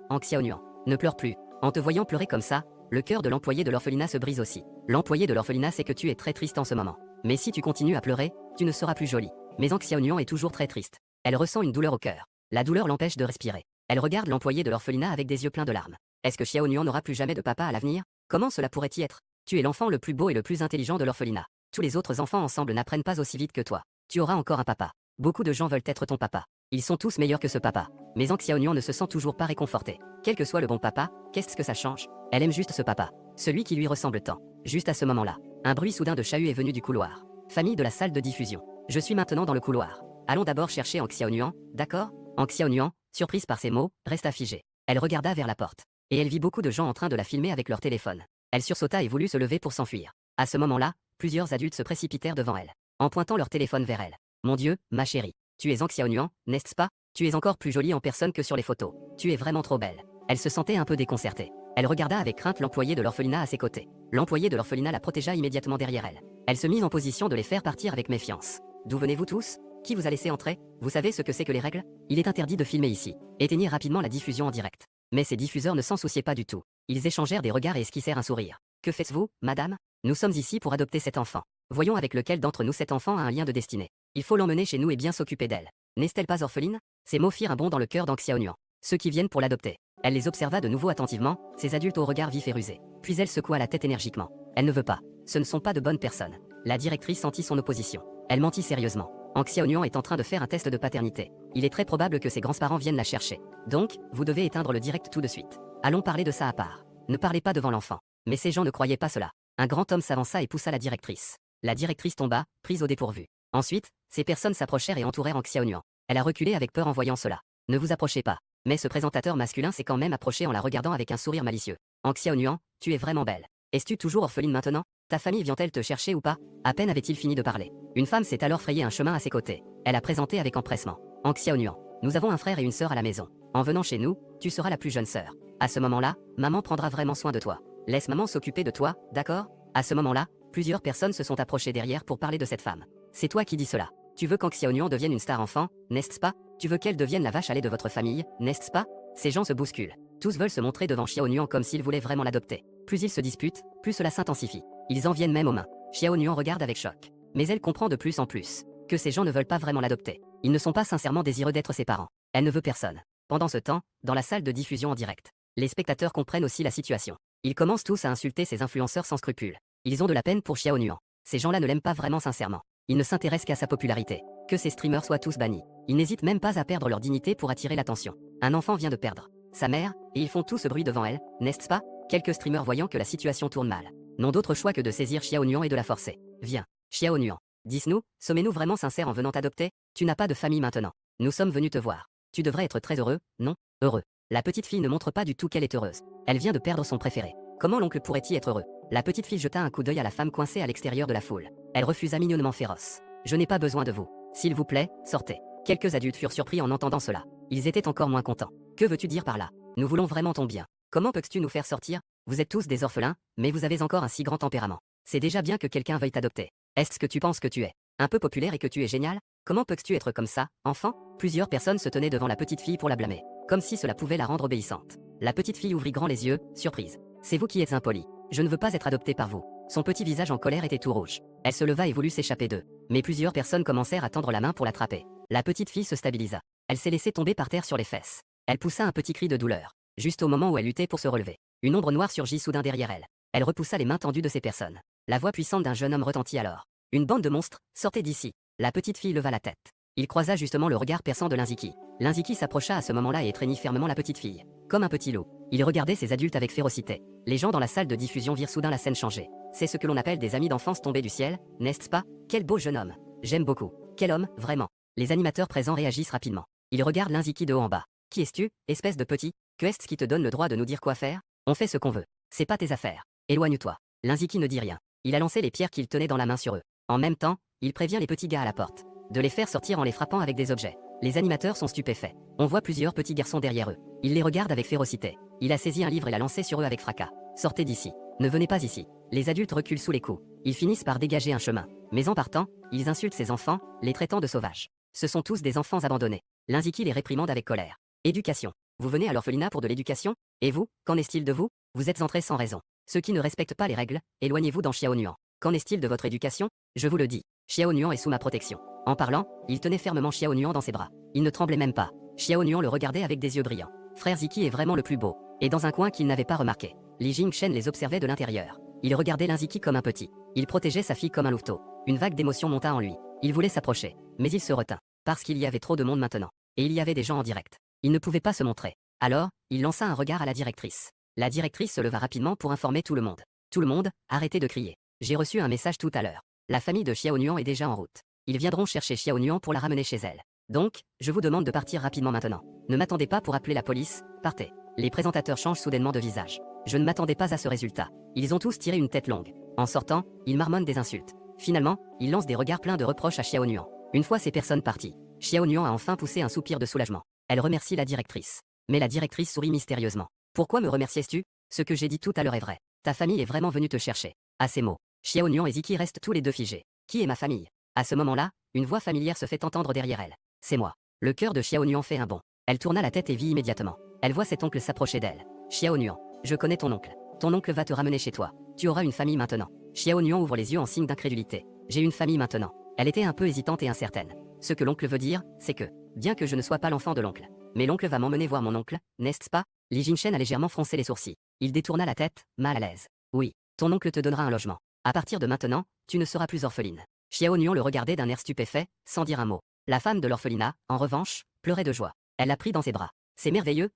Ang Xiaonuan. Ne pleure plus. En te voyant pleurer comme ça, le cœur de l'employé de l'orphelinat se brise aussi. L'employé de l'orphelinat sait que tu es très triste en ce moment. Mais si tu continues à pleurer, tu ne seras plus jolie. Mais Ang Xiaonuan est toujours très triste. Elle ressent une douleur au cœur. La douleur l'empêche de respirer. Elle regarde l'employé de l'orphelinat avec des yeux pleins de larmes. Est-ce que Xiaonuan n'aura plus jamais de papa à l'avenir? Comment cela pourrait-y être? Tu es l'enfant le plus beau et le plus intelligent de l'orphelinat. Tous les autres enfants ensemble n'apprennent pas aussi vite que toi. Tu auras encore un papa. Beaucoup de gens veulent être ton papa. Ils sont tous meilleurs que ce papa. Mais Ang Xiaonuan ne se sent toujours pas réconforté. Quel que soit le bon papa, qu'est-ce que ça change? Elle aime juste ce papa. Celui qui lui ressemble tant. Juste à ce moment-là, un bruit soudain de chahut est venu du couloir. Famille de la salle de diffusion. Je suis maintenant dans le couloir. Allons d'abord chercher Ang Xiaonuan, d'accord? Ang Xiaonuan, surprise par ces mots, resta figée. Elle regarda vers la porte. Et elle vit beaucoup de gens en train de la filmer avec leur téléphone. Elle sursauta et voulut se lever pour s'enfuir. À ce moment-là, plusieurs adultes se précipitèrent devant elle, en pointant leur téléphone vers elle. Mon Dieu, ma chérie, tu es Ang Xiaonuan, n'est-ce pas? Tu es encore plus jolie en personne que sur les photos. Tu es vraiment trop belle. Elle se sentait un peu déconcertée. Elle regarda avec crainte l'employé de l'orphelinat à ses côtés. L'employé de l'orphelinat la protégea immédiatement derrière elle. Elle se mit en position de les faire partir avec méfiance. D'où venez-vous tous? Qui vous a laissé entrer? Vous savez ce que c'est que les règles? Il est interdit de filmer ici. Éteignez rapidement la diffusion en direct. Mais ces diffuseurs ne s'en souciaient pas du tout. Ils échangèrent des regards et esquissèrent un sourire. Que faites-vous, madame? Nous sommes ici pour adopter cet enfant. Voyons avec lequel d'entre nous cet enfant a un lien de destinée. Il faut l'emmener chez nous et bien s'occuper d'elle. N'est-elle pas orpheline? Ces mots firent un bond dans le cœur d'Ang Xiaonuan. Ceux qui viennent pour l'adopter. Elle les observa de nouveau attentivement, ces adultes au regard vif et rusé. Puis elle secoua la tête énergiquement. Elle ne veut pas. Ce ne sont pas de bonnes personnes. La directrice sentit son opposition. Elle mentit sérieusement. Ang Xiaonuan est en train de faire un test de paternité. Il est très probable que ses grands-parents viennent la chercher. Donc, vous devez éteindre le direct tout de suite. Allons parler de ça à part. Ne parlez pas devant l'enfant. Mais ces gens ne croyaient pas cela. Un grand homme s'avança et poussa la directrice. La directrice tomba, prise au dépourvu. Ensuite, ces personnes s'approchèrent et entourèrent Ang Xiaonuan. Elle a reculé avec peur en voyant cela. Ne vous approchez pas. Mais ce présentateur masculin s'est quand même approché en la regardant avec un sourire malicieux. Ang Xiaonuan, tu es vraiment belle. Es-tu toujours orpheline maintenant? Ta famille vient-elle te chercher ou pas? À peine avait-il fini de parler. Une femme s'est alors frayé un chemin à ses côtés. Elle a présenté avec empressement. Ang Xiaonuan, nous avons un frère et une sœur à la maison. En venant chez nous, tu seras la plus jeune sœur. À ce moment-là, maman prendra vraiment soin de toi. Laisse maman s'occuper de toi, d'accord? À ce moment-là, plusieurs personnes se sont approchées derrière pour parler de cette femme. C'est toi qui dis cela. Tu veux qu'Ang Xiaonuan devienne une star enfant, n'est-ce pas? Tu veux qu'elle devienne la vache à lait de votre famille, n'est-ce pas? Ces gens se bousculent. Tous veulent se montrer devant Xiaonuan comme s'ils voulaient vraiment l'adopter. Plus ils se disputent, plus cela s'intensifie. Ils en viennent même aux mains. Xiaonuan regarde avec choc. Mais elle comprend de plus en plus que ces gens ne veulent pas vraiment l'adopter. Ils ne sont pas sincèrement désireux d'être ses parents. Elle ne veut personne. Pendant ce temps, dans la salle de diffusion en direct, les spectateurs comprennent aussi la situation. Ils commencent tous à insulter ces influenceurs sans scrupules. Ils ont de la peine pour Xiaonuan. Ces gens-là ne l'aiment pas vraiment sincèrement. Ils ne s'intéressent qu'à sa popularité. Que ces streamers soient tous bannis. Ils n'hésitent même pas à perdre leur dignité pour attirer l'attention. Un enfant vient de perdre sa mère, et ils font tout ce bruit devant elle, n'est-ce pas? Quelques streamers voyant que la situation tourne mal n'ont d'autre choix que de saisir Xiaonuan et de la forcer. Viens, Xiaonuan, dis-nous, sommes-nous vraiment sincères en venant t'adopter? Tu n'as pas de famille maintenant. Nous sommes venus te voir. Tu devrais être très heureux, non? Heureux. La petite fille ne montre pas du tout qu'elle est heureuse. Elle vient de perdre son préféré. Comment l'oncle pourrait-il être heureux? La petite fille jeta un coup d'œil à la femme coincée à l'extérieur de la foule. Elle refusa mignonnement féroce. Je n'ai pas besoin de vous. S'il vous plaît, sortez. Quelques adultes furent surpris en entendant cela. Ils étaient encore moins contents. Que veux-tu dire par là? Nous voulons vraiment ton bien. Comment peux-tu nous faire sortir? Vous êtes tous des orphelins, mais vous avez encore un si grand tempérament. C'est déjà bien que quelqu'un veuille t'adopter. Est-ce que tu penses que tu es un peu populaire et que tu es génial? Comment peux-tu être comme ça, enfant? Plusieurs personnes se tenaient devant la petite fille pour la blâmer, comme si cela pouvait la rendre obéissante. La petite fille ouvrit grand les yeux, surprise. C'est vous qui êtes impoli. Je ne veux pas être adoptée par vous. Son petit visage en colère était tout rouge. Elle se leva et voulut s'échapper d'eux. Mais plusieurs personnes commencèrent à tendre la main pour l'attraper. La petite fille se stabilisa. Elle s'est laissée tomber par terre sur les fesses. Elle poussa un petit cri de douleur. Juste au moment où elle luttait pour se relever, une ombre noire surgit soudain derrière elle. Elle repoussa les mains tendues de ces personnes. La voix puissante d'un jeune homme retentit alors. Une bande de monstres, sortez d'ici. La petite fille leva la tête. Il croisa justement le regard perçant de Linziki. Linziki s'approcha à ce moment-là et étreignit fermement la petite fille. Comme un petit loup, il regardait ces adultes avec férocité. Les gens dans la salle de diffusion virent soudain la scène changer. C'est ce que l'on appelle des amis d'enfance tombés du ciel, n'est-ce pas? Quel beau jeune homme. J'aime beaucoup. Quel homme, vraiment. Les animateurs présents réagissent rapidement. Ils regardent Linziki de haut en bas. Qui es-tu, espèce de petit? Que est-ce qui te donne le droit de nous dire quoi faire? On fait ce qu'on veut. C'est pas tes affaires. Éloigne-toi. Linziki ne dit rien. Il a lancé les pierres qu'il tenait dans la main sur eux. En même temps, il prévient les petits gars à la porte de les faire sortir en les frappant avec des objets. Les animateurs sont stupéfaits. On voit plusieurs petits garçons derrière eux. Il les regarde avec férocité. Il a saisi un livre et l'a lancé sur eux avec fracas. Sortez d'ici. Ne venez pas ici. Les adultes reculent sous les coups. Ils finissent par dégager un chemin. Mais en partant, ils insultent ces enfants, les traitant de sauvages. Ce sont tous des enfants abandonnés. Linziki les réprimande avec colère. Éducation. Vous venez à l'orphelinat pour de l'éducation? Et vous, qu'en est-il de vous? Vous êtes entrés sans raison. Ceux qui ne respectent pas les règles, éloignez-vous dans Xiaonuan. Qu'en est-il de votre éducation? Je vous le dis. Xiaonuan est sous ma protection. En parlant, il tenait fermement Xiaonuan dans ses bras. Il ne tremblait même pas. Xiaonuan le regardait avec des yeux brillants. Frère Ziki est vraiment le plus beau. Et dans un coin qu'il n'avait pas remarqué, Li Jingchen les observait de l'intérieur. Il regardait Linziki comme un petit. Il protégeait sa fille comme un louveteau. Une vague d'émotion monta en lui. Il voulait s'approcher, mais il se retint. Parce qu'il y avait trop de monde maintenant. Et il y avait des gens en direct. Il ne pouvait pas se montrer. Alors, il lança un regard à la directrice. La directrice se leva rapidement pour informer tout le monde. Tout le monde, arrêtez de crier. J'ai reçu un message tout à l'heure. La famille de Xiaonuan est déjà en route. Ils viendront chercher Xiaonuan pour la ramener chez elle. Donc, je vous demande de partir rapidement maintenant. Ne m'attendez pas pour appeler la police, partez. Les présentateurs changent soudainement de visage. Je ne m'attendais pas à ce résultat. Ils ont tous tiré une tête longue. En sortant, ils marmonnent des insultes. Finalement, ils lancent des regards pleins de reproches à Xiaonuan. Une fois ces personnes parties, Xiaonuan a enfin poussé un soupir de soulagement. Elle remercie la directrice. Mais la directrice sourit mystérieusement. Pourquoi me remercies-tu? Ce que j'ai dit tout à l'heure est vrai. Ta famille est vraiment venue te chercher. À ces mots, Xiaonuan et Ziki restent tous les deux figés. Qui est ma famille? À ce moment-là, une voix familière se fait entendre derrière elle. C'est moi. Le cœur de Xiaonuan fait un bond. Elle tourna la tête et vit immédiatement. Elle voit cet oncle s'approcher d'elle. Xiaonuan, je connais ton oncle. Ton oncle va te ramener chez toi. Tu auras une famille maintenant. Xiaonuan ouvre les yeux en signe d'incrédulité. J'ai une famille maintenant. Elle était un peu hésitante et incertaine. Ce que l'oncle veut dire, c'est que bien que je ne sois pas l'enfant de l'oncle. Mais l'oncle va m'emmener voir mon oncle, n'est-ce pas? Li Jinchen a légèrement froncé les sourcils. Il détourna la tête, mal à l'aise. Oui, ton oncle te donnera un logement. À partir de maintenant, tu ne seras plus orpheline. Xiao Nuan le regardait d'un air stupéfait, sans dire un mot. La femme de l'orphelinat, en revanche, pleurait de joie. Elle l'a pris dans ses bras. C'est merveilleux,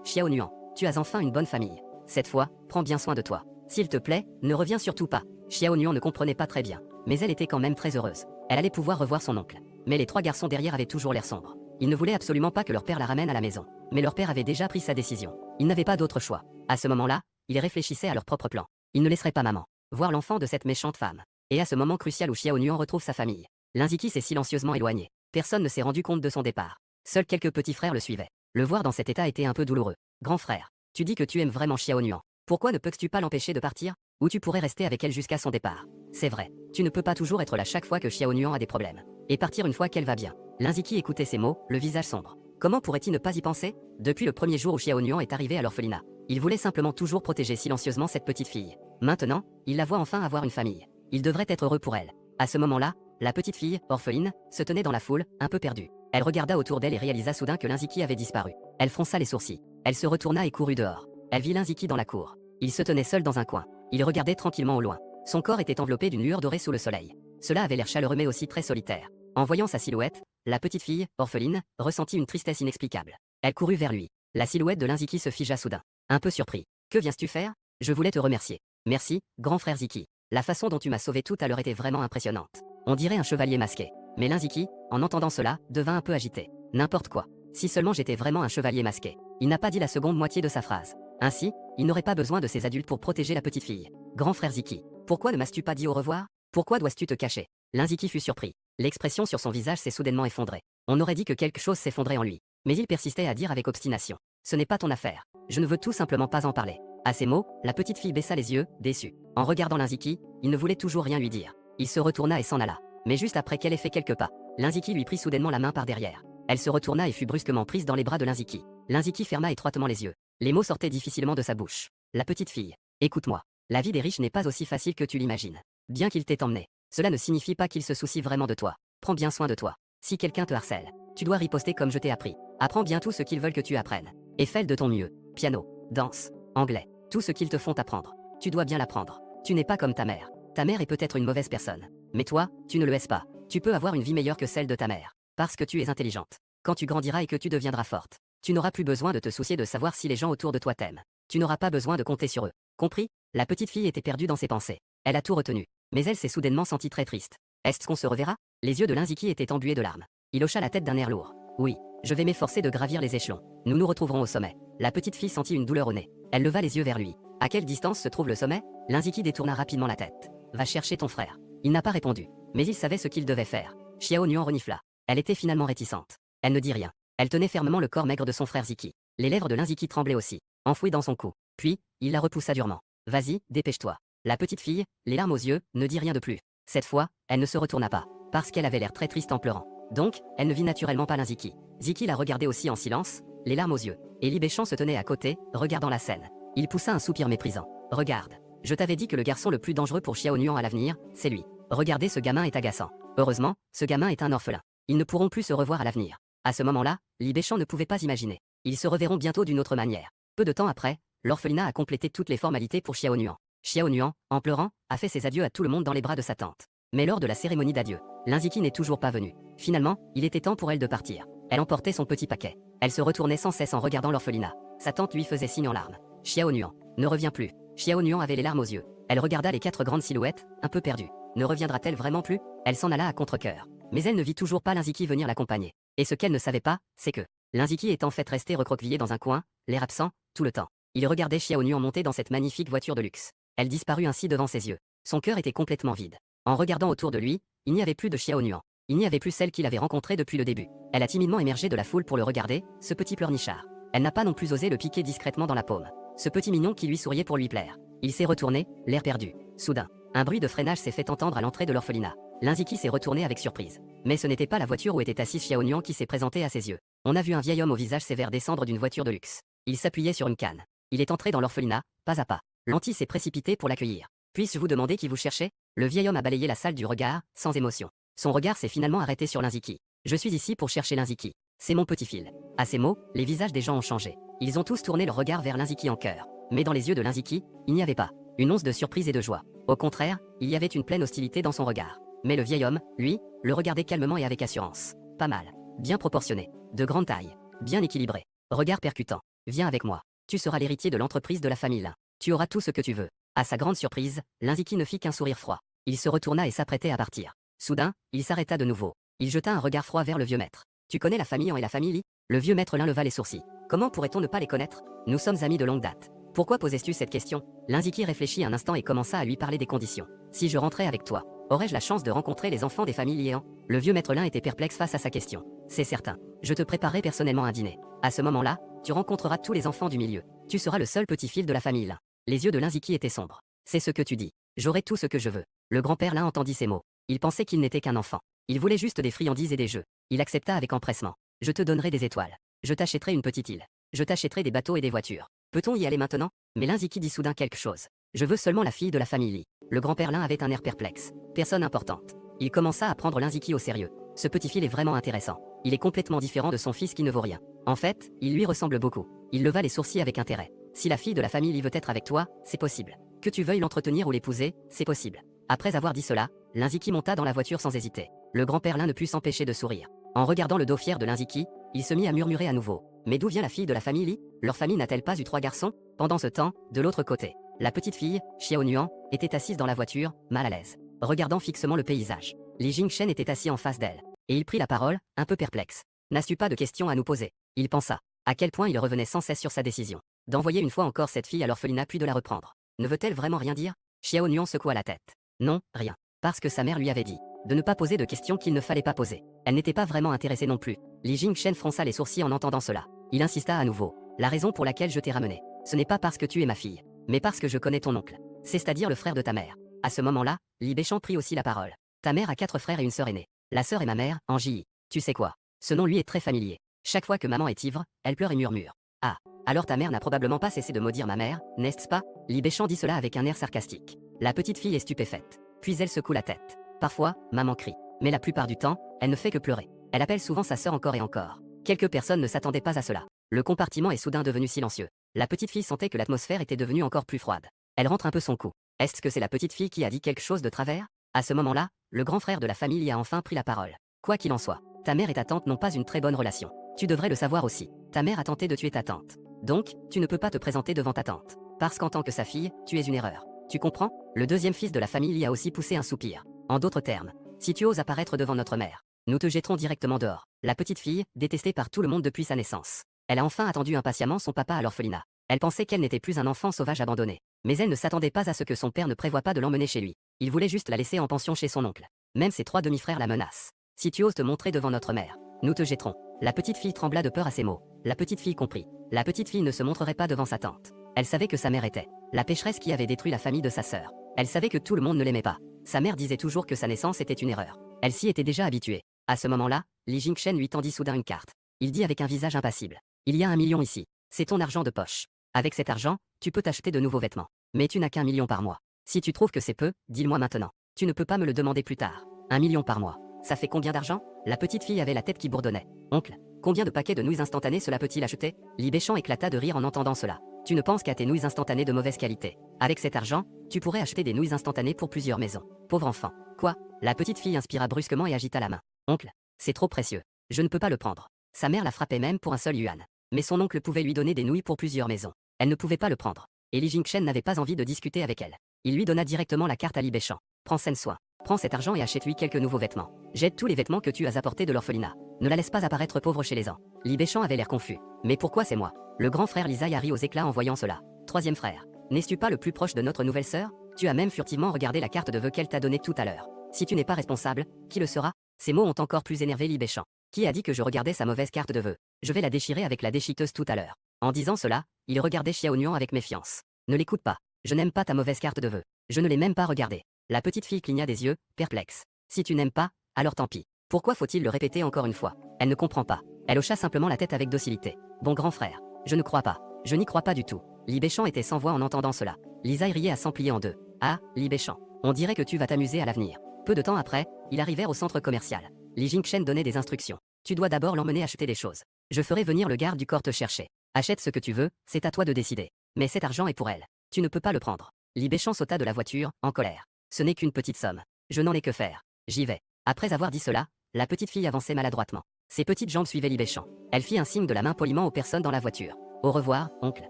Xiao Nuan. Tu as enfin une bonne famille. Cette fois, prends bien soin de toi. S'il te plaît, ne reviens surtout pas. Xiao Nuan ne comprenait pas très bien, mais elle était quand même très heureuse. Elle allait pouvoir revoir son oncle. Mais les trois garçons derrière avaient toujours l'air sombre. Ils ne voulaient absolument pas que leur père la ramène à la maison. Mais leur père avait déjà pris sa décision. Ils n'avaient pas d'autre choix. À ce moment-là, ils réfléchissaient à leur propre plan. Ils ne laisseraient pas maman voir l'enfant de cette méchante femme. Et à ce moment crucial où Xiao Nuan retrouve sa famille, Linziki s'est silencieusement éloigné. Personne ne s'est rendu compte de son départ. Seuls quelques petits frères le suivaient. Le voir dans cet état était un peu douloureux. Grand frère, tu dis que tu aimes vraiment Xiao Nuan. Pourquoi ne peux-tu pas l'empêcher de partir? Ou tu pourrais rester avec elle jusqu'à son départ? C'est vrai, tu ne peux pas toujours être là chaque fois que Xiao Nuan a des problèmes. Et partir une fois qu'elle va bien. Linziki écoutait ces mots, le visage sombre. Comment pourrait-il ne pas y penser? Depuis le premier jour où Xiao Nuan est arrivé à l'orphelinat, il voulait simplement toujours protéger silencieusement cette petite fille. Maintenant, il la voit enfin avoir une famille. Il devrait être heureux pour elle. À ce moment-là, la petite fille, orpheline, se tenait dans la foule, un peu perdue. Elle regarda autour d'elle et réalisa soudain que Linziki avait disparu. Elle fronça les sourcils. Elle se retourna et courut dehors. Elle vit Linziki dans la cour. Il se tenait seul dans un coin. Il regardait tranquillement au loin. Son corps était enveloppé d'une lueur dorée sous le soleil. Cela avait l'air chaleureux mais aussi très solitaire. En voyant sa silhouette, la petite fille, orpheline, ressentit une tristesse inexplicable. Elle courut vers lui. La silhouette de Linziki se figea soudain. Un peu surpris. Que viens-tu faire? Je voulais te remercier. Merci, grand frère Ziki. La façon dont tu m'as sauvé tout à l'heure était vraiment impressionnante. On dirait un chevalier masqué. Mais Linziki, en entendant cela, devint un peu agité. N'importe quoi. Si seulement j'étais vraiment un chevalier masqué. Il n'a pas dit la seconde moitié de sa phrase. Ainsi, il n'aurait pas besoin de ces adultes pour protéger la petite fille. Grand frère Ziki, pourquoi ne m'as-tu pas dit au revoir? Pourquoi dois-tu te cacher? Linziki fut surpris. L'expression sur son visage s'est soudainement effondrée. On aurait dit que quelque chose s'effondrait en lui. Mais il persistait à dire avec obstination. Ce n'est pas ton affaire. Je ne veux tout simplement pas en parler. À ces mots, la petite fille baissa les yeux, déçue. En regardant Linziki, il ne voulait toujours rien lui dire. Il se retourna et s'en alla. Mais juste après qu'elle ait fait quelques pas, Linziki lui prit soudainement la main par derrière. Elle se retourna et fut brusquement prise dans les bras de Linziki. Linziki ferma étroitement les yeux. Les mots sortaient difficilement de sa bouche. La petite fille, écoute-moi. La vie des riches n'est pas aussi facile que tu l'imagines. Bien qu'il t'ait emmené, cela ne signifie pas qu'il se soucie vraiment de toi. Prends bien soin de toi. Si quelqu'un te harcèle, tu dois riposter comme je t'ai appris. Apprends bien tout ce qu'ils veulent que tu apprennes. Et fais de ton mieux. Piano, danse, anglais, tout ce qu'ils te font apprendre. Tu dois bien l'apprendre. Tu n'es pas comme ta mère. Ta mère est peut-être une mauvaise personne. Mais toi, tu ne le es pas. Tu peux avoir une vie meilleure que celle de ta mère. Parce que tu es intelligente. Quand tu grandiras et que tu deviendras forte, tu n'auras plus besoin de te soucier de savoir si les gens autour de toi t'aiment. Tu n'auras pas besoin de compter sur eux. Compris? La petite fille était perdue dans ses pensées. Elle a tout retenu. Mais elle s'est soudainement sentie très triste. Est-ce qu'on se reverra? Les yeux de Linziki étaient embués de larmes. Il hocha la tête d'un air lourd. Oui, je vais m'efforcer de gravir les échelons. Nous nous retrouverons au sommet. La petite fille sentit une douleur au nez. Elle leva les yeux vers lui. À quelle distance se trouve le sommet? Linziki détourna rapidement la tête. Va chercher ton frère. Il n'a pas répondu. Mais il savait ce qu'il devait faire. Xiao Nuan renifla. Elle était finalement réticente. Elle ne dit rien. Elle tenait fermement le corps maigre de son frère Ziki. Les lèvres de Linziki tremblaient aussi, enfouies dans son cou. Puis, il la repoussa durement. Vas-y, dépêche-toi. La petite fille, les larmes aux yeux, ne dit rien de plus. Cette fois, elle ne se retourna pas, parce qu'elle avait l'air très triste en pleurant. Donc, elle ne vit naturellement pas Linziki. Ziki la regardait aussi en silence, les larmes aux yeux. Et Li Béchamp se tenait à côté, regardant la scène. Il poussa un soupir méprisant. Regarde. Je t'avais dit que le garçon le plus dangereux pour Xiao Nuan à l'avenir, c'est lui. Regardez, ce gamin est agaçant. Heureusement, ce gamin est un orphelin. Ils ne pourront plus se revoir à l'avenir. À ce moment-là, Li Béchamp ne pouvait pas imaginer. Ils se reverront bientôt d'une autre manière. Peu de temps après, l'orphelinat a complété toutes les formalités pour Xiao Nuan. Xiao Nuan, en pleurant, a fait ses adieux à tout le monde dans les bras de sa tante. Mais lors de la cérémonie d'adieu, Linziki n'est toujours pas venu. Finalement, il était temps pour elle de partir. Elle emportait son petit paquet. Elle se retournait sans cesse en regardant l'orphelinat. Sa tante lui faisait signe en larmes. Xiao Nuan ne revient plus. Xiao Nuan avait les larmes aux yeux. Elle regarda les quatre grandes silhouettes, un peu perdues. Ne reviendra-t-elle vraiment plus? Elle s'en alla à contre-cœur. Mais elle ne vit toujours pas Linziki venir l'accompagner. Et ce qu'elle ne savait pas, c'est que Linziki est en fait resté recroquevillé dans un coin, l'air absent, tout le temps. Il regardait Xiao Nuan monter dans cette magnifique voiture de luxe. Elle disparut ainsi devant ses yeux. Son cœur était complètement vide. En regardant autour de lui, il n'y avait plus de Xiao Nuan. Il n'y avait plus celle qu'il avait rencontrée depuis le début. Elle a timidement émergé de la foule pour le regarder, ce petit pleurnichard. Elle n'a pas non plus osé le piquer discrètement dans la paume. Ce petit mignon qui lui souriait pour lui plaire. Il s'est retourné, l'air perdu. Soudain, un bruit de freinage s'est fait entendre à l'entrée de l'orphelinat. Linziki s'est retourné avec surprise. Mais ce n'était pas la voiture où était assis Xiao Nuan qui s'est présentée à ses yeux. On a vu un vieil homme au visage sévère descendre d'une voiture de luxe. Il s'appuyait sur une canne. Il est entré dans l'orphelinat, pas à pas. Lanty s'est précipité pour l'accueillir. Puis-je vous demander qui vous cherchez? Le vieil homme a balayé la salle du regard, sans émotion. Son regard s'est finalement arrêté sur Linziki. Je suis ici pour chercher Linziki. C'est mon petit fil. À ces mots, les visages des gens ont changé. Ils ont tous tourné leur regard vers Linziki en chœur. Mais dans les yeux de Linziki, il n'y avait pas une once de surprise et de joie. Au contraire, il y avait une pleine hostilité dans son regard. Mais le vieil homme, lui, le regardait calmement et avec assurance. Pas mal. Bien proportionné. De grande taille. Bien équilibré. Regard percutant. Viens avec moi. Tu seras l'héritier de l'entreprise de la famille Lin. Tu auras tout ce que tu veux. À sa grande surprise, Linziki ne fit qu'un sourire froid. Il se retourna et s'apprêtait à partir. Soudain, il s'arrêta de nouveau. Il jeta un regard froid vers le vieux maître. Tu connais la famille Han et la famille Li? Le vieux maître Lin leva les sourcils. Comment pourrait-on ne pas les connaître? Nous sommes amis de longue date. Pourquoi posais-tu cette question? Linziki réfléchit un instant et commença à lui parler des conditions. Si je rentrais avec toi, aurais-je la chance de rencontrer les enfants des familles Li Han? Le vieux maître Lin était perplexe face à sa question. C'est certain. Je te préparerai personnellement un dîner. À ce moment-là, tu rencontreras tous les enfants du milieu. Tu seras le seul petit-fils de la famille Lin. Les yeux de Linziki étaient sombres. C'est ce que tu dis. J'aurai tout ce que je veux. Le grand-père Lin entendit ces mots. Il pensait qu'il n'était qu'un enfant. Il voulait juste des friandises et des jeux. Il accepta avec empressement. Je te donnerai des étoiles. Je t'achèterai une petite île. Je t'achèterai des bateaux et des voitures. Peut-on y aller maintenant? Mais Linziki dit soudain quelque chose. Je veux seulement la fille de la famille Li. Le grand-père Lin avait un air perplexe. Personne importante. Il commença à prendre Linziki au sérieux. Ce petit fil est vraiment intéressant. Il est complètement différent de son fils qui ne vaut rien. En fait, il lui ressemble beaucoup. Il leva les sourcils avec intérêt. Si la fille de la famille Li veut être avec toi, c'est possible. Que tu veuilles l'entretenir ou l'épouser, c'est possible. Après avoir dit cela, Linziki monta dans la voiture sans hésiter. Le grand-père Lin ne put s'empêcher de sourire. En regardant le dos fier de Linziki, il se mit à murmurer à nouveau. Mais d'où vient la fille de la famille Li? Leur famille n'a-t-elle pas eu 3 garçons? Pendant ce temps, de l'autre côté, la petite fille, Xiao Nuan, était assise dans la voiture, mal à l'aise, regardant fixement le paysage. Li Jingchen était assis en face d'elle. Et il prit la parole, un peu perplexe. N'as-tu pas de questions à nous poser? Il pensa. À quel point il revenait sans cesse sur sa décision. D'envoyer une fois encore cette fille à l'orphelinat puis de la reprendre. Ne veut-elle vraiment rien dire? Xiao Nuan secoua la tête. Non, rien. Parce que sa mère lui avait dit de ne pas poser de questions qu'il ne fallait pas poser. Elle n'était pas vraiment intéressée non plus. Li Jingchen fronça les sourcils en entendant cela. Il insista à nouveau. La raison pour laquelle je t'ai ramené, ce n'est pas parce que tu es ma fille, mais parce que je connais ton oncle. C'est-à-dire le frère de ta mère. À ce moment-là, Li Béchan prit aussi la parole. Ta mère a 4 frères et une sœur aînée. La sœur est ma mère, Anji. Tu sais quoi? Ce nom lui est très familier. Chaque fois que maman est ivre, elle pleure et murmure. Ah, alors ta mère n'a probablement pas cessé de maudire ma mère, n'est-ce pas? Li Béchan dit cela avec un air sarcastique. La petite fille est stupéfaite. Puis elle secoue la tête. Parfois, maman crie. Mais la plupart du temps, elle ne fait que pleurer. Elle appelle souvent sa sœur encore et encore. Quelques personnes ne s'attendaient pas à cela. Le compartiment est soudain devenu silencieux. La petite fille sentait que l'atmosphère était devenue encore plus froide. Elle rentre un peu son cou. Est-ce que c'est la petite fille qui a dit quelque chose de travers? À ce moment-là, le grand frère de la famille y a enfin pris la parole. Quoi qu'il en soit, ta mère et ta tante n'ont pas une très bonne relation. Tu devrais le savoir aussi. Ta mère a tenté de tuer ta tante. Donc, tu ne peux pas te présenter devant ta tante. Parce qu'en tant que sa fille, tu es une erreur. Tu comprends? Le deuxième fils de la famille y a aussi poussé un soupir. En d'autres termes, si tu oses apparaître devant notre mère, nous te jetterons directement dehors. La petite fille, détestée par tout le monde depuis sa naissance. Elle a enfin attendu impatiemment son papa à l'orphelinat. Elle pensait qu'elle n'était plus un enfant sauvage abandonné. Mais elle ne s'attendait pas à ce que son père ne prévoie pas de l'emmener chez lui. Il voulait juste la laisser en pension chez son oncle. Même ses 3 demi-frères la menacent. Si tu oses te montrer devant notre mère, nous te jetterons. La petite fille trembla de peur à ces mots. La petite fille comprit. La petite fille ne se montrerait pas devant sa tante. Elle savait que sa mère était la pécheresse qui avait détruit la famille de sa sœur. Elle savait que tout le monde ne l'aimait pas. Sa mère disait toujours que sa naissance était une erreur. Elle s'y était déjà habituée. À ce moment-là, Li Jingchen lui tendit soudain une carte. Il dit avec un visage impassible. Il y a 1 million ici. C'est ton argent de poche. Avec cet argent, tu peux t'acheter de nouveaux vêtements. Mais tu n'as qu'1 million par mois. Si tu trouves que c'est peu, dis-le-moi maintenant. Tu ne peux pas me le demander plus tard. 1 million par mois. Ça fait combien d'argent? La petite fille avait la tête qui bourdonnait. Oncle, combien de paquets de nouilles instantanées cela peut-il acheter? Li Béchan éclata de rire en entendant cela. Tu ne penses qu'à tes nouilles instantanées de mauvaise qualité. Avec cet argent, tu pourrais acheter des nouilles instantanées pour plusieurs maisons. Pauvre enfant. Quoi? La petite fille inspira brusquement et agita la main. Oncle, c'est trop précieux. Je ne peux pas le prendre. Sa mère la frappait même pour un seul yuan. Mais son oncle pouvait lui donner des nouilles pour plusieurs maisons. Elle ne pouvait pas le prendre. Et Li Jingchen n'avait pas envie de discuter avec elle. Il lui donna directement la carte à Li Béchan. Prends soin. Prends cet argent et achète-lui quelques nouveaux vêtements. Jette tous les vêtements que tu as apportés de l'orphelinat. Ne la laisse pas apparaître pauvre chez les ans. Li Béchan avait l'air confus. Mais pourquoi c'est moi? Le grand frère Lisaï rit aux éclats en voyant cela. Troisième frère. N'es-tu pas le plus proche de notre nouvelle sœur? Tu as même furtivement regardé la carte de vœux qu'elle t'a donnée tout à l'heure. Si tu n'es pas responsable, qui le sera? Ces mots ont encore plus énervé Li Béchan. Qui a dit que je regardais sa mauvaise carte de vœux? Je vais la déchirer avec la déchiqueteuse tout à l'heure. En disant cela, il regardait Xiao Nuan avec méfiance. Ne l'écoute pas. Je n'aime pas ta mauvaise carte de vœux. Je ne l'ai même pas regardée. La petite fille cligna des yeux, perplexe. Si tu n'aimes pas, alors tant pis. Pourquoi faut-il le répéter encore une fois? Elle ne comprend pas. Elle hocha simplement la tête avec docilité. Bon grand frère. Je ne crois pas. Je n'y crois pas du tout. Li Béchan était sans voix en entendant cela. Lisaï riait à s'emplier en deux. Ah, Li Béchan. On dirait que tu vas t'amuser à l'avenir. Peu de temps après, ils arrivèrent au centre commercial. Li Jingchen donnait des instructions. Tu dois d'abord l'emmener acheter des choses. Je ferai venir le garde du corps te chercher. Achète ce que tu veux, c'est à toi de décider. Mais cet argent est pour elle. Tu ne peux pas le prendre. Li Baichang sauta de la voiture, en colère. Ce n'est qu'une petite somme. Je n'en ai que faire. J'y vais. Après avoir dit cela, la petite fille avançait maladroitement. Ses petites jambes suivaient Li Baichang. Elle fit un signe de la main poliment aux personnes dans la voiture. Au revoir, oncle.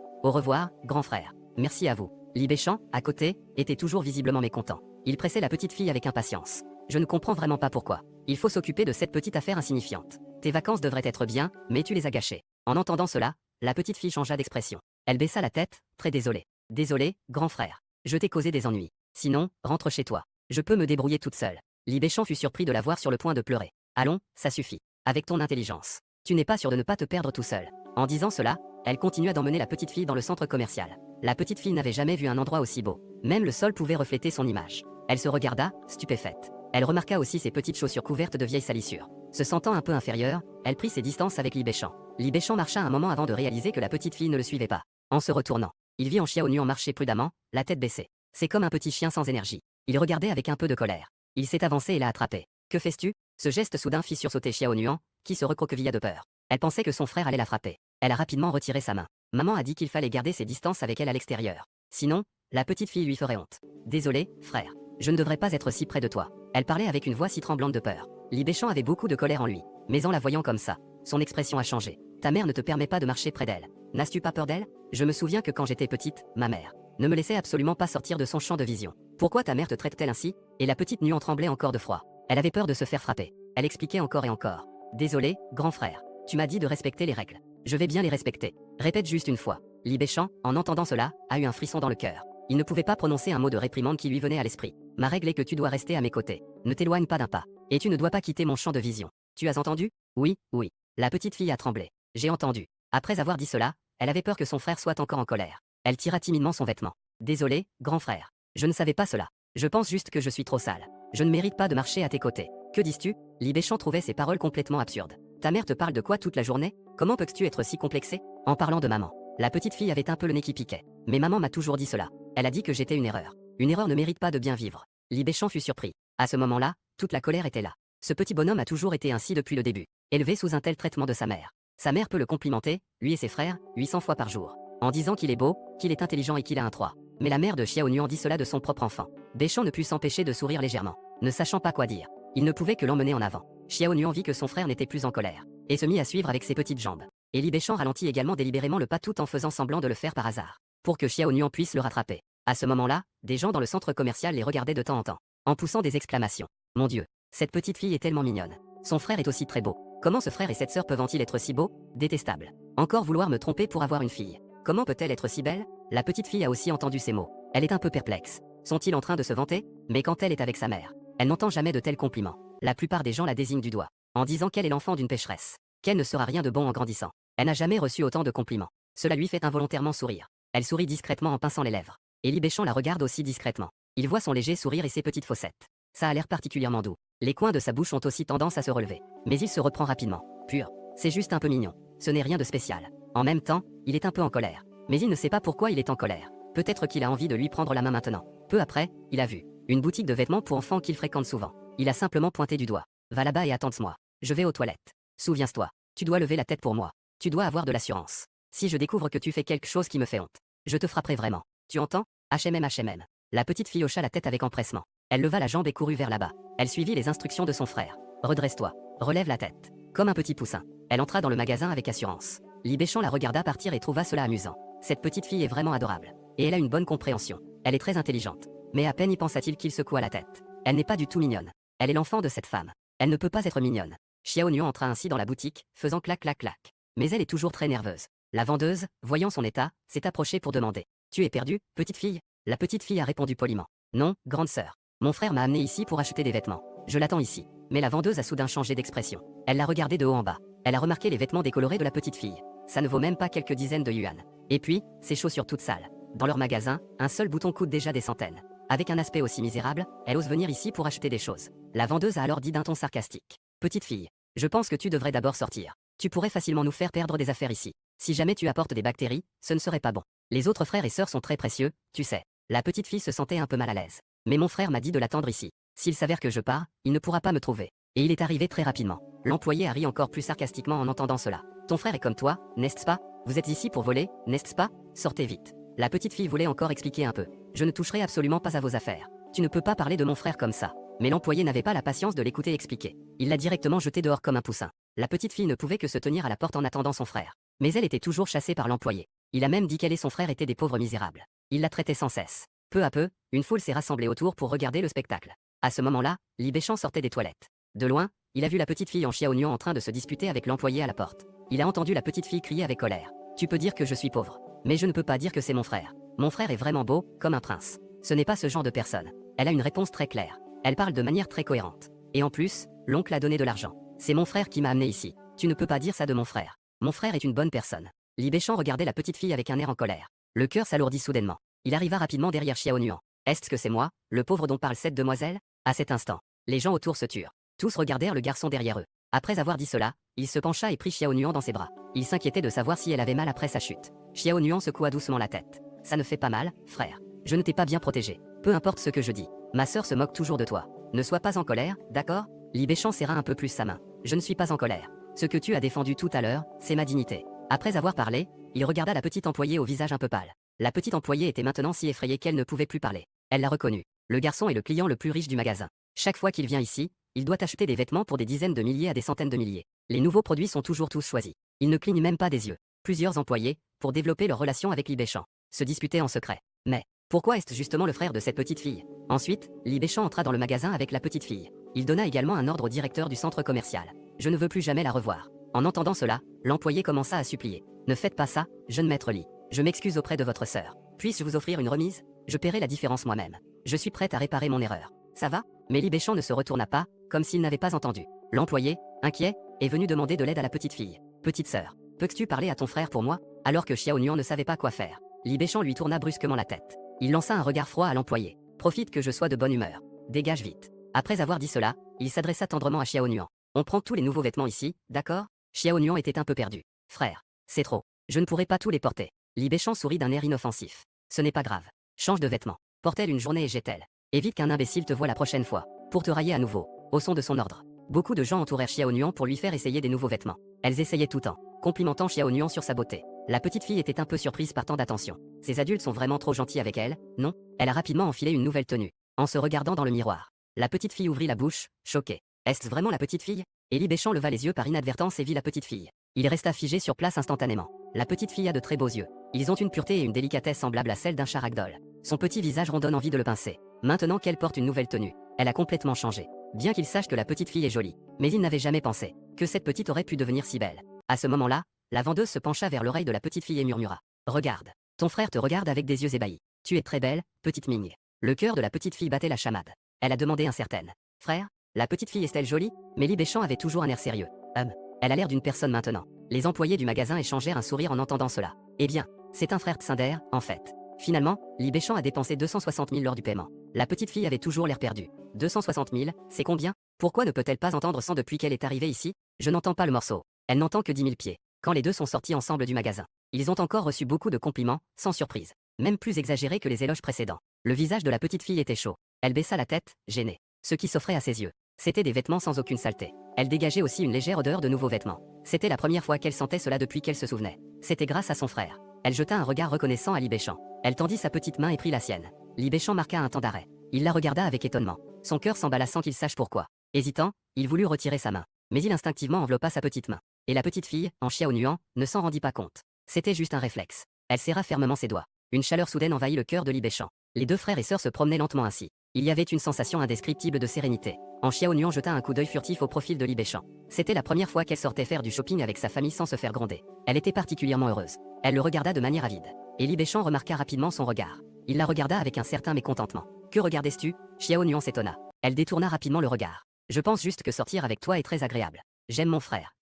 Au revoir, grand frère. Merci à vous. Li Baichang, à côté, était toujours visiblement mécontent. Il pressait la petite fille avec impatience. Je ne comprends vraiment pas pourquoi. Il faut s'occuper de cette petite affaire insignifiante. Tes vacances devraient être bien, mais tu les as gâchées. En entendant cela, la petite fille changea d'expression. Elle baissa la tête, très désolée. Désolé, grand frère. Je t'ai causé des ennuis. Sinon, rentre chez toi. Je peux me débrouiller toute seule. Li Baichang fut surpris de la voir sur le point de pleurer. Allons, ça suffit. Avec ton intelligence. Tu n'es pas sûr de ne pas te perdre tout seul. En disant cela, elle continua d'emmener la petite fille dans le centre commercial. La petite fille n'avait jamais vu un endroit aussi beau. Même le sol pouvait refléter son image. Elle se regarda, stupéfaite. Elle remarqua aussi ses petites chaussures couvertes de vieilles salissures. Se sentant un peu inférieure, elle prit ses distances avec Li Baichang. Li Baichang marcha un moment avant de réaliser que la petite fille ne le suivait pas. En se retournant, il vit en Xiaonuan marcher prudemment, la tête baissée. C'est comme un petit chien sans énergie. Il regardait avec un peu de colère. Il s'est avancé et l'a attrapé. Que fais-tu? Ce geste soudain fit sursauter Xiaonuan, qui se recroquevilla de peur. Elle pensait que son frère allait la frapper. Elle a rapidement retiré sa main. Maman a dit qu'il fallait garder ses distances avec elle à l'extérieur. Sinon, la petite fille lui ferait honte. Désolé, frère. Je ne devrais pas être si près de toi. Elle parlait avec une voix si tremblante de peur. Li Baichang avait beaucoup de colère en lui. Mais en la voyant comme ça, son expression a changé. Ta mère ne te permet pas de marcher près d'elle. N'as-tu pas peur d'elle? Je me souviens que quand j'étais petite, ma mère ne me laissait absolument pas sortir de son champ de vision. Pourquoi ta mère te traite-t-elle ainsi? Et la petite Nuan tremblait encore de froid. Elle avait peur de se faire frapper. Elle expliquait encore et encore. Désolé, grand frère. Tu m'as dit de respecter les règles. Je vais bien les respecter. Répète juste une fois. Li Baichang, en entendant cela, a eu un frisson dans le cœur. Il ne pouvait pas prononcer un mot de réprimande qui lui venait à l'esprit. Ma règle est que tu dois rester à mes côtés. Ne t'éloigne pas d'un pas. Et tu ne dois pas quitter mon champ de vision. Tu as entendu? Oui, oui. La petite fille a tremblé. J'ai entendu. Après avoir dit cela, elle avait peur que son frère soit encore en colère. Elle tira timidement son vêtement. Désolé, grand frère. Je ne savais pas cela. Je pense juste que je suis trop sale. Je ne mérite pas de marcher à tes côtés. Que dis-tu? Li Baichang trouvait ces paroles complètement absurdes. Ta mère te parle de quoi toute la journée? Comment peux-tu être si complexé? En parlant de maman. La petite fille avait un peu le nez qui piquait. Mais maman m'a toujours dit cela. Elle a dit que j'étais une erreur. Une erreur ne mérite pas de bien vivre. Li Baichang fut surpris. À ce moment-là, toute la colère était là. Ce petit bonhomme a toujours été ainsi depuis le début. Élevé sous un tel traitement de sa mère. Sa mère peut le complimenter, lui et ses frères, 800 fois par jour. En disant qu'il est beau, qu'il est intelligent et qu'il a un 3. Mais la mère de Xiaonuan dit cela de son propre enfant. Baichang ne put s'empêcher de sourire légèrement. Ne sachant pas quoi dire. Il ne pouvait que l'emmener en avant. Xiaonuan vit que son frère n'était plus en colère. Et se mit à suivre avec ses petites jambes. Et Li Baichang ralentit également délibérément le pas tout en faisant semblant de le faire par hasard. Pour que Xiaonuan puisse le rattraper. À ce moment-là, des gens dans le centre commercial les regardaient de temps en temps. En poussant des exclamations. Mon Dieu, cette petite fille est tellement mignonne. Son frère est aussi très beau. Comment ce frère et cette sœur peuvent-ils être si beaux? Détestable. Encore vouloir me tromper pour avoir une fille. Comment peut-elle être si belle? La petite fille a aussi entendu ces mots. Elle est un peu perplexe. Sont-ils en train de se vanter? Mais quand elle est avec sa mère, elle n'entend jamais de tels compliments. La plupart des gens la désignent du doigt, en disant qu'elle est l'enfant d'une pécheresse, qu'elle ne sera rien de bon en grandissant. Elle n'a jamais reçu autant de compliments. Cela lui fait involontairement sourire. Elle sourit discrètement en pinçant les lèvres. Et Li Baichang la regarde aussi discrètement. Il voit son léger sourire et ses petites fossettes. Ça a l'air particulièrement doux. Les coins de sa bouche ont aussi tendance à se relever. Mais il se reprend rapidement. Pur. C'est juste un peu mignon. Ce n'est rien de spécial. En même temps, il est un peu en colère. Mais il ne sait pas pourquoi il est en colère. Peut-être qu'il a envie de lui prendre la main maintenant. Peu après, il a vu une boutique de vêtements pour enfants qu'il fréquente souvent. Il a simplement pointé du doigt. Va là-bas et attends-moi. Je vais aux toilettes. Souviens-toi. Tu dois lever la tête pour moi. Tu dois avoir de l'assurance. Si je découvre que tu fais quelque chose qui me fait honte, je te frapperai vraiment. Tu entends? HMM. La petite fille hocha la tête avec empressement. Elle leva la jambe et courut vers là-bas. Elle suivit les instructions de son frère. Redresse-toi. Relève la tête. Comme un petit poussin. Elle entra dans le magasin avec assurance. Li Baichang la regarda partir et trouva cela amusant. Cette petite fille est vraiment adorable. Et elle a une bonne compréhension. Elle est très intelligente. Mais à peine y pensa-t-il qu'il secoua la tête. Elle n'est pas du tout mignonne. Elle est l'enfant de cette femme. Elle ne peut pas être mignonne. Xiaonuan entra ainsi dans la boutique, faisant clac clac clac. Mais elle est toujours très nerveuse. La vendeuse, voyant son état, s'est approchée pour demander. Tu es perdue, petite fille? La petite fille a répondu poliment. Non, grande sœur. Mon frère m'a amené ici pour acheter des vêtements. Je l'attends ici. Mais la vendeuse a soudain changé d'expression. Elle l'a regardé de haut en bas. Elle a remarqué les vêtements décolorés de la petite fille. Ça ne vaut même pas quelques dizaines de yuan. Et puis, ses chaussures toutes sales. Dans leur magasin, un seul bouton coûte déjà des centaines. Avec un aspect aussi misérable, elle ose venir ici pour acheter des choses. La vendeuse a alors dit d'un ton sarcastique. Petite fille, je pense que tu devrais d'abord sortir. Tu pourrais facilement nous faire perdre des affaires ici. Si jamais tu apportes des bactéries, ce ne serait pas bon. Les autres frères et sœurs sont très précieux, tu sais. La petite fille se sentait un peu mal à l'aise. Mais mon frère m'a dit de l'attendre ici. S'il s'avère que je pars, il ne pourra pas me trouver. Et il est arrivé très rapidement. L'employé a ri encore plus sarcastiquement en entendant cela. Ton frère est comme toi, n'est-ce pas? Vous êtes ici pour voler, n'est-ce pas? Sortez vite. La petite fille voulait encore expliquer un peu. Je ne toucherai absolument pas à vos affaires. Tu ne peux pas parler de mon frère comme ça. Mais l'employé n'avait pas la patience de l'écouter expliquer. Il l'a directement jeté dehors comme un poussin. La petite fille ne pouvait que se tenir à la porte en attendant son frère. Mais elle était toujours chassée par l'employé. Il a même dit qu'elle et son frère étaient des pauvres misérables. Il la traitait sans cesse. Peu à peu, une foule s'est rassemblée autour pour regarder le spectacle. À ce moment-là, Li Béchamp sortait des toilettes. De loin, il a vu la petite fille en chia oignon en train de se disputer avec l'employé à la porte. Il a entendu la petite fille crier avec colère. Tu peux dire que je suis pauvre. Mais je ne peux pas dire que c'est mon frère. Mon frère est vraiment beau, comme un prince. Ce n'est pas ce genre de personne. Elle a une réponse très claire. Elle parle de manière très cohérente. Et en plus, l'oncle a donné de l'argent. C'est mon frère qui m'a amené ici. Tu ne peux pas dire ça de mon frère. Mon frère est une bonne personne. Li Béchamp regardait la petite fille avec un air en colère. Le cœur s'alourdit soudainement. Il arriva rapidement derrière Xiao Nuan. Est-ce que c'est moi, le pauvre dont parle cette demoiselle? À cet instant, les gens autour se turent. Tous regardèrent le garçon derrière eux. Après avoir dit cela, il se pencha et prit Xiao Nuan dans ses bras. Il s'inquiétait de savoir si elle avait mal après sa chute. Xiao Nuan secoua doucement la tête. Ça ne fait pas mal, frère. Je ne t'ai pas bien protégé. Peu importe ce que je dis. Ma sœur se moque toujours de toi. Ne sois pas en colère, d'accord? Li Béchamp serra un peu plus sa main. Je ne suis pas en colère. Ce que tu as défendu tout à l'heure, c'est ma dignité. Après avoir parlé, il regarda la petite employée au visage un peu pâle. La petite employée était maintenant si effrayée qu'elle ne pouvait plus parler. Elle l'a reconnu. Le garçon est le client le plus riche du magasin. Chaque fois qu'il vient ici, il doit acheter des vêtements pour des dizaines de milliers à des centaines de milliers. Les nouveaux produits sont toujours tous choisis. Il ne cligne même pas des yeux. Plusieurs employés, pour développer leur relation avec Li Béchamp, se disputaient en secret. Mais, pourquoi est-ce justement le frère de cette petite fille? Ensuite, Li Béchamp entra dans le magasin avec la petite fille. Il donna également un ordre au directeur du centre commercial. Je ne veux plus jamais la revoir. En entendant cela, l'employé commença à supplier. Ne faites pas ça, jeune maître Li. Je m'excuse auprès de votre sœur. Puis-je vous offrir une remise? Je paierai la différence moi-même. Je suis prête à réparer mon erreur. Ça va? Mais Li Béchamp ne se retourna pas, comme s'il n'avait pas entendu. L'employé, inquiet, est venu demander de l'aide à la petite fille. Petite sœur, peux-tu parler à ton frère pour moi? Alors que Xiao Nuan ne savait pas quoi faire. Li Béchamp lui tourna brusquement la tête. Il lança un regard froid à l'employé. Profite que je sois de bonne humeur. Dégage vite. Après avoir dit cela, il s'adressa tendrement à Xiao Nuan. On prend tous les nouveaux vêtements ici, d'accord? Xiao Nuan était un peu perdu. Frère, c'est trop. Je ne pourrai pas tous les porter. Li Béchamp sourit d'un air inoffensif. Ce n'est pas grave. Change de vêtements. Porte-t-elle une journée et jette-elle. Évite qu'un imbécile te voie la prochaine fois. Pour te railler à nouveau. Au son de son ordre. Beaucoup de gens entourèrent Xiao Nuan pour lui faire essayer des nouveaux vêtements. Elles essayaient tout le temps, complimentant Xiao Nuan sur sa beauté. La petite fille était un peu surprise par tant d'attention. Ces adultes sont vraiment trop gentils avec elle, non? Elle a rapidement enfilé une nouvelle tenue, en se regardant dans le miroir. La petite fille ouvrit la bouche, choquée. Est-ce vraiment la petite fille? Et Li Béchamp leva les yeux par inadvertance et vit la petite fille. Il resta figé sur place instantanément. La petite fille a de très beaux yeux. Ils ont une pureté et une délicatesse semblables à celle d'un chat ragdoll. Son petit visage rond donne envie de le pincer. Maintenant qu'elle porte une nouvelle tenue, elle a complètement changé. Bien qu'il sache que la petite fille est jolie, mais il n'avait jamais pensé que cette petite aurait pu devenir si belle. À ce moment-là, la vendeuse se pencha vers l'oreille de la petite fille et murmura. Regarde. Ton frère te regarde avec des yeux ébahis. Tu es très belle, petite Ming. Le cœur de la petite fille battait la chamade. Elle a demandé incertaine. Frère, la petite fille est-elle jolie? Mais Li Béchamp avait toujours un air sérieux. Elle a l'air d'une personne maintenant. Les employés du magasin échangèrent un sourire en entendant cela. Eh bien, c'est un frère Tsinder, en fait. Finalement, Li Béchamp a dépensé 260 000 lors du paiement. La petite fille avait toujours l'air perdue. 260 000, c'est combien? Pourquoi ne peut-elle pas entendre sans depuis qu'elle est arrivée ici? Je n'entends pas le morceau. Elle n'entend que 10 000 pieds. Quand les deux sont sortis ensemble du magasin, ils ont encore reçu beaucoup de compliments, sans surprise. Même plus exagérés que les éloges précédents. Le visage de la petite fille était chaud. Elle baissa la tête, gênée. Ce qui s'offrait à ses yeux, c'était des vêtements sans aucune saleté. Elle dégageait aussi une légère odeur de nouveaux vêtements. C'était la première fois qu'elle sentait cela depuis qu'elle se souvenait. C'était grâce à son frère. Elle jeta un regard reconnaissant à Li Béchamp. Elle tendit sa petite main et prit la sienne. Li Béchamp marqua un temps d'arrêt. Il la regarda avec étonnement. Son cœur s'emballa sans qu'il sache pourquoi. Hésitant, il voulut retirer sa main. Mais il instinctivement enveloppa sa petite main. Et la petite fille, en Xiao Nuan, ne s'en rendit pas compte. C'était juste un réflexe. Elle serra fermement ses doigts. Une chaleur soudaine envahit le cœur de Li Béchamp. Les deux frères et sœurs se promenaient lentement ainsi. Il y avait une sensation indescriptible de sérénité. En Xiao Nuan jeta un coup d'œil furtif au profil de Li Béchamp. C'était la première fois qu'elle sortait faire du shopping avec sa famille sans se faire gronder. Elle était particulièrement heureuse. Elle le regarda de manière avide. Et Li Béchamp remarqua rapidement son regard. Il la regarda avec un certain mécontentement. Que regardais-tu? Xiao Nuan s'étonna. Elle détourna rapidement le regard. Je pense juste que sortir avec toi est très agréable. J'aime mon frère.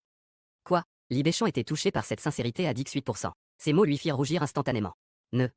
Quoi? Li Béchamp était touché par cette sincérité à 18%. Ces mots lui firent rougir instantanément. Ne